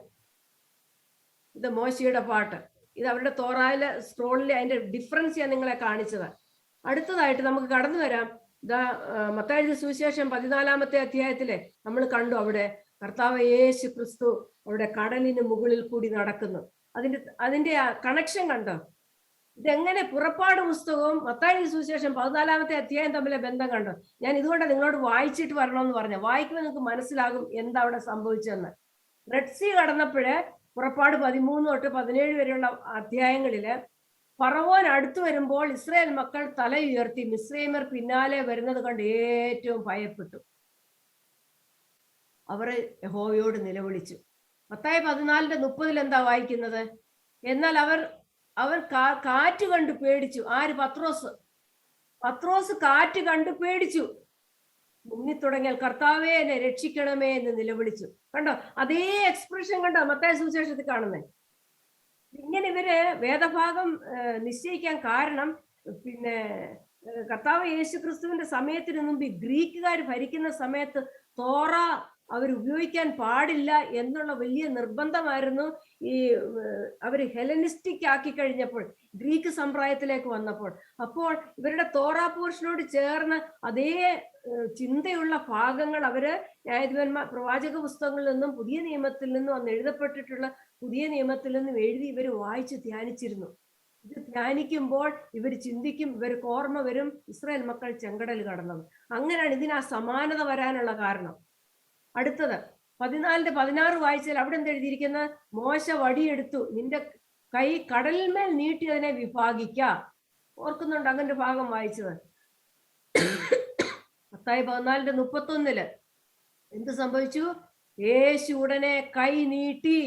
ഇത് മോശയുടെ പാട്ട്. ഇത് അവരുടെ തോറായിലെ സ്ക്രോളിലെ അതിന്റെ ഡിഫറൻസ് ഞാൻ നിങ്ങളെ കാണിച്ചത്. അടുത്തതായിട്ട് നമുക്ക് കടന്നു വരാം. മത്തായിയുടെ സുവിശേഷം 14-ാമത്തെ അധ്യായത്തിലെ നമ്മൾ കണ്ടു അവിടെ കർത്താവ് യേശു ക്രിസ്തു അവിടെ കടലിന് മുകളിൽ കൂടി നടക്കുന്നു. അതിന്റെ കണക്ഷൻ കണ്ടോ? ഇതെങ്ങനെ പുറപ്പാട് പുസ്തകവും മത്തായിയുടെ സുവിശേഷം 14-ാമത്തെ അധ്യായം തമ്മിലെ ബന്ധം കണ്ടോ? ഞാൻ ഇതുകൊണ്ട് നിങ്ങളോട് വായിച്ചിട്ട് വരണമെന്ന് പറഞ്ഞു. വായിക്കുമ്പോൾ നിങ്ങൾക്ക് മനസ്സിലാകും എന്താ അവിടെ സംഭവിച്ചതെന്ന്. റെഡ് സീ കടന്നപ്പോഴേ പുറപ്പാട് 13 തൊട്ട് 17 വരെയുള്ള അധ്യായങ്ങളില് ഫറവോൻ അടുത്തു വരുമ്പോൾ ഇസ്രായേൽ മക്കൾ തല ഉയർത്തി മിസ്രൈമർ പിന്നാലെ വരുന്നത് കണ്ട് ഏറ്റവും ഭയപ്പെട്ടു. അവർ യഹോവയോട് നിലവിളിച്ചു. മത്തായി 14:30 എന്താ വായിക്കുന്നത്? എന്നാൽ അവർ കാറ്റ് കണ്ടു പേടിച്ചു. ആര്? പത്രോസ് കാറ്റ് കണ്ടു പേടിച്ചു. മുങ്ങിത്തുടങ്ങിയാൽ കർത്താവേ എന്നെ രക്ഷിക്കണമേ എന്ന് നിലവിളിച്ചു. കണ്ടോ? അതേ എക്സ്പ്രഷൻ കണ്ടോ മത്തായി സുവിശേഷത്തിൽ കാണുന്നേ? ഇങ്ങനെ ഇവര് വേദഭാഗം നിശ്ചയിക്കാൻ കാരണം പിന്നെ കർത്താവ് യേശു ക്രിസ്തുവിന്റെ സമയത്തിന് മുമ്പ് ഗ്രീക്കുകാർ ഭരിക്കുന്ന സമയത്ത് തോറ അവർ ഉപയോഗിക്കാൻ പാടില്ല എന്നുള്ള വലിയ നിർബന്ധമായിരുന്നു. ഈ അവർ ഹെലനിസ്റ്റിക് ആക്കി കഴിഞ്ഞപ്പോൾ, ഗ്രീക്ക് സമ്പ്രദായത്തിലേക്ക് വന്നപ്പോൾ, അപ്പോൾ ഇവരുടെ തോറ പോർഷനോട് ചേർന്ന് അതേ ചിന്തയുള്ള ഭാഗങ്ങൾ അവര് ന്യായാധിപന്മാർ പ്രവാചക പുസ്തകങ്ങളിൽ നിന്നും പുതിയ നിയമത്തിൽ നിന്നും അന്ന് എഴുതപ്പെട്ടിട്ടുള്ള പുതിയ നിയമത്തിൽ നിന്നും എഴുതി ഇവർ വായിച്ച് ധ്യാനിച്ചിരുന്നു. ഇത് ധ്യാനിക്കുമ്പോൾ ഇവർ ചിന്തിക്കും, ഇവർക്ക് ഓർമ്മ വരും ഇസ്രായേൽ മക്കൾ ചെങ്കടൽ കടന്നത്. അങ്ങനെയാണ് ഇതിന് ആ സമാനത വരാനുള്ള കാരണം. അടുത്തത് 14-16 വായിച്ചാൽ അവിടെ എന്തെഴുതിയിരിക്കുന്നത്? മോശ വടിയെടുത്തു, നിന്റെ കൈ കടലിന്മേൽ നീട്ടി അതിനെ വിഭാഗിക്ക. ഓർക്കുന്നുണ്ട് അങ്ങനെ ഒരു ഭാഗം വായിച്ചത്? മത്തായി 14:31 എന്ത് സംഭവിച്ചു? യേശു ഉടനെ കൈ നീട്ടി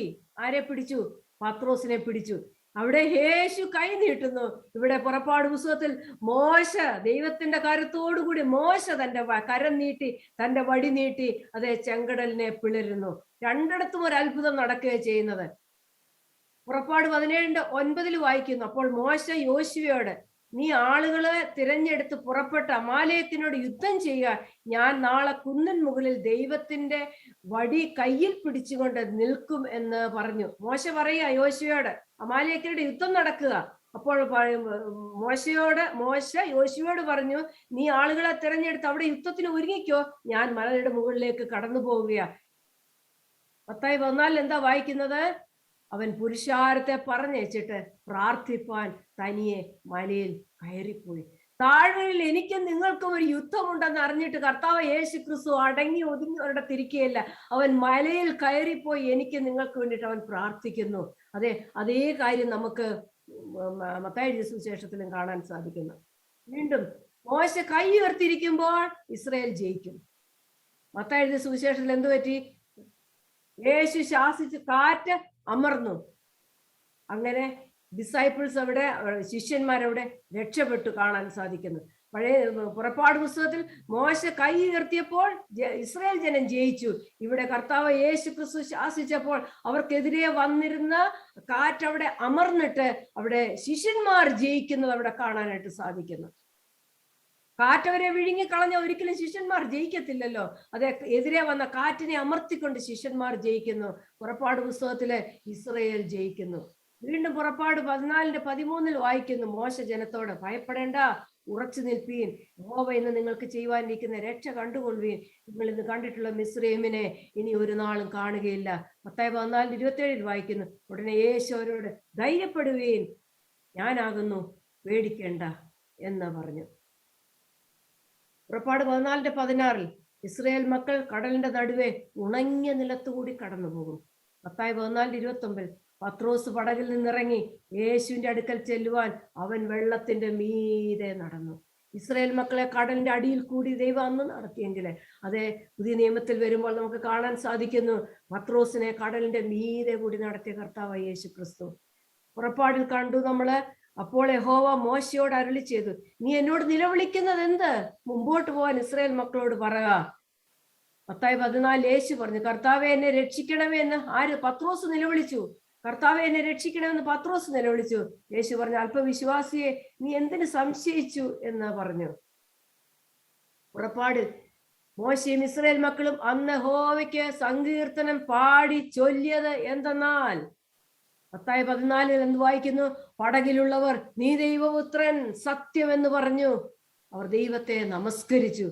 ആരെ പിടിച്ചു? പത്രോസിനെ പിടിച്ചു. അവിടെ യേശു കൈ നീട്ടുന്നു. ഇവിടെ പുറപ്പാട് പുസ്തകത്തിൽ മോശ ദൈവത്തിന്റെ കരത്തോടുകൂടി മോശ തന്റെ കരം നീട്ടി, തന്റെ വടി നീട്ടി അതേ ചെങ്കടലിനെ പിളരുന്നു. രണ്ടിടത്തും ഒരു അത്ഭുതം നടക്കുകയാണ് ചെയ്യുന്നത്. പുറപ്പാട് 17:9 വായിക്കുന്നു, അപ്പോൾ മോശ യോശുവയോട്, നീ ആളുകളെ തിരഞ്ഞെടുത്ത് പുറപ്പെട്ട് അമാലേക്കിനോട് യുദ്ധം ചെയ്യുക. ഞാൻ നാളെ കുന്നിൻ മുകളിൽ ദൈവത്തിന്റെ വടി കയ്യിൽ പിടിച്ചുകൊണ്ട് നിൽക്കും എന്ന് പറഞ്ഞു. മോശ പറയുക യോശുവയോട്, അമാലേക്കിനോട് യുദ്ധം നടക്കുക. അപ്പോൾ മോശ യോശുവയോട് പറഞ്ഞു, നീ ആളുകളെ തിരഞ്ഞെടുത്ത് അവിടെ യുദ്ധത്തിന് ഒരുങ്ങിക്കോ, ഞാൻ മലയുടെ മുകളിലേക്ക് കടന്നു പോവുകയാ. മത്തായി 14 എന്താ വായിക്കുന്നത്? അവൻ പുരുഷാരത്തെ പറഞ്ഞയച്ചിട്ട് പ്രാർത്ഥിപ്പാൻ തനിയെ മലയിൽ കയറിപ്പോയി. താഴ്വരയിൽ എനിക്കും നിങ്ങൾക്കും ഒരു യുദ്ധമുണ്ടെന്ന് അറിഞ്ഞിട്ട് കർത്താവ് യേശു ക്രിസ്തു അടങ്ങി ഒതുങ്ങി അവരുടെ തിരിക്കുകയില്ല. അവൻ മലയിൽ കയറിപ്പോയി എനിക്ക് നിങ്ങൾക്ക് വേണ്ടിയിട്ട് അവൻ പ്രാർത്ഥിക്കുന്നു. അതേ കാര്യം നമുക്ക് മത്തായി സുവിശേഷത്തിലും കാണാൻ സാധിക്കുന്നു. വീണ്ടും മോശ കൈ ഉയർത്തിയിരിക്കുമ്പോൾ ഇസ്രായേൽ ജയിക്കും. മത്തായി സുവിശേഷത്തിൽ എന്ത് പറ്റി? യേശു ശാസിച്ച് കാറ്റ് അമർന്നു. അങ്ങനെ ഡിസൈപ്പിൾസ് അവിടെ, ശിഷ്യന്മാരവിടെ രക്ഷപ്പെട്ടു കാണാൻ സാധിക്കുന്നു. പഴയ പുറപ്പാട് പുസ്തകത്തിൽ മോശ കൈ ഉയർത്തിയപ്പോൾ ഇസ്രായേൽ ജനം ജയിച്ചു. ഇവിടെ കർത്താവ് യേശു ക്രിസ്തു ശാസിച്ചപ്പോൾ അവർക്കെതിരെ വന്നിരുന്ന കാറ്റ് അവിടെ അമർന്നിട്ട് അവിടെ ശിഷ്യന്മാർ ജയിക്കുന്നത് അവിടെ കാണാനായിട്ട് സാധിക്കുന്നു. കാറ്റവരെ വിഴുങ്ങിക്കളഞ്ഞ ഒരിക്കലും ശിഷ്യന്മാർ ജയിക്കത്തില്ലല്ലോ. എതിരെ വന്ന കാറ്റിനെ അമർത്തിക്കൊണ്ട് ശിഷ്യന്മാർ ജയിക്കുന്നു. പുറപ്പാട് പുസ്തകത്തില് ഇസ്രായേൽ ജയിക്കുന്നു. വീണ്ടും പുറപ്പാട് 14:13 വായിക്കുന്നു, മോശ ജനത്തോട്, ഭയപ്പെടേണ്ട, ഉറച്ചു നിൽപ്പീൻ, യഹോവ ഇന്ന് നിങ്ങൾക്ക് ചെയ്യുവാനിരിക്കുന്ന രക്ഷ കണ്ടുകൊള്ളുവീൻ. നിങ്ങൾ ഇന്ന് കണ്ടിട്ടുള്ള മിസ്രയീമിനെ ഇനി ഒരു നാളും കാണുകയില്ല. മത്തായി 14:27 വായിക്കുന്നു, ഉടനെ യേശു അവരോട്, ധൈര്യപ്പെടുവീൻ, ഞാനാകുന്നു, പേടിക്കേണ്ട എന്ന് പറഞ്ഞു. പുറപ്പാട് 14:16 ഇസ്രായേൽ മക്കൾ കടലിന്റെ നടുവെ ഉണങ്ങിയ നിലത്തുകൂടി കടന്നു പോകും. മത്തായി 14:29 പത്രോസ് പടകിൽ നിന്നിറങ്ങി യേശുവിന്റെ അടുക്കൽ ചെല്ലുവാൻ അവൻ വെള്ളത്തിന്റെ മീതെ നടന്നു. ഇസ്രായേൽ മക്കളെ കടലിന്റെ അടിയിൽ കൂടി ദൈവം അന്ന് നടത്തിയെങ്കിലേ പുതിയ നിയമത്തിൽ വരുമ്പോൾ നമുക്ക് കാണാൻ സാധിക്കുന്നു, പത്രോസിനെ കടലിന്റെ മീതെ കൂടി നടത്തിയ കർത്താവ് യേശു ക്രിസ്തു. പുറപ്പാടിൽ കണ്ടു നമ്മള്, അപ്പോൾ യഹോവ മോശയോട് അരുളി ചെയ്തു, നീ എന്നോട് നിലവിളിക്കുന്നത് എന്ത്? മുമ്പോട്ട് പോകാൻ ഇസ്രായേൽ മക്കളോട് പറയുക. മത്തായി 14 യേശു പറഞ്ഞു, കർത്താവെ എന്നെ രക്ഷിക്കണമേ എന്ന് പത്രോസ് നിലവിളിച്ചു. കർത്താവെ എന്നെ രക്ഷിക്കണമെന്ന് പത്രോസ് നിലവിളിച്ചു. യേശു പറഞ്ഞു, അല്പവിശ്വാസിയെ, നീ എന്തിനു സംശയിച്ചു എന്ന് പറഞ്ഞു. പുറപ്പാട് മോശയും ഇസ്രായേൽ മക്കളും അന്ന് യഹോവയ്ക്ക് സങ്കീർത്തനം പാടി ചൊല്ലിയത് എന്തെന്നാൽ, മത്തായി 14 എന്ത് വായിക്കുന്നു? പടകിലുള്ളവർ നീ ദൈവപുത്രൻ സത്യം എന്ന് പറഞ്ഞു. അവർ ദൈവത്തെ നമസ്കരിച്ചു.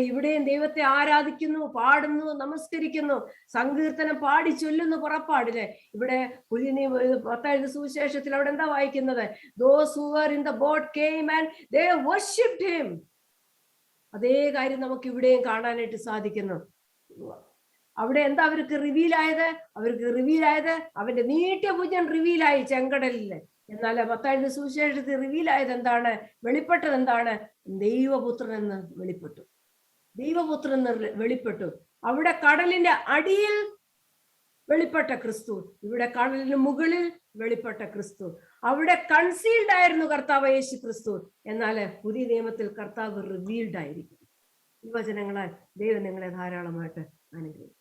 ഇവിടെയും ദൈവത്തെ ആരാധിക്കുന്നു, പാടുന്നു, നമസ്കരിക്കുന്നു, സങ്കീർത്തനം പാടി ചൊല്ലുന്നു. പുറപ്പാടിലെ ഇവിടെ മത്തായി സുവിശേഷത്തിൽ അവിടെ എന്താ വായിക്കുന്നത്? Those who were in the boat came and they worshipped him. അതേ കാര്യം നമുക്ക് ഇവിടെയും കാണാനായിട്ട് സാധിക്കുന്നു. അവിടെ എന്താ അവർക്ക് റിവീലായത്? അവന്റെ നീട്ടിയ ഭുജൻ റിവീലായി ചെങ്കടലില്. എന്നാൽ മത്തായി സുവിശേഷത്തിൽ റിവീലായത് എന്താണ്? വെളിപ്പെട്ടത് എന്താണ്? ദൈവപുത്രൻ എന്ന് വെളിപ്പെട്ടു. അവിടെ കടലിന്റെ അടിയിൽ വെളിപ്പെട്ട ക്രിസ്തു, ഇവിടെ കടലിന് മുകളിൽ വെളിപ്പെട്ട ക്രിസ്തു. അവിടെ കൺസീൽഡ് ആയിരുന്നു കർത്താവ് യേശു ക്രിസ്തു. എന്നാൽ പുതിയ നിയമത്തിൽ കർത്താവ് റിവീൽഡ് ആയിരിക്കും. ഈ വചനങ്ങളാൽ ദൈവം നിങ്ങളെ ധാരാളമായിട്ട് അനുഗ്രഹിക്കും.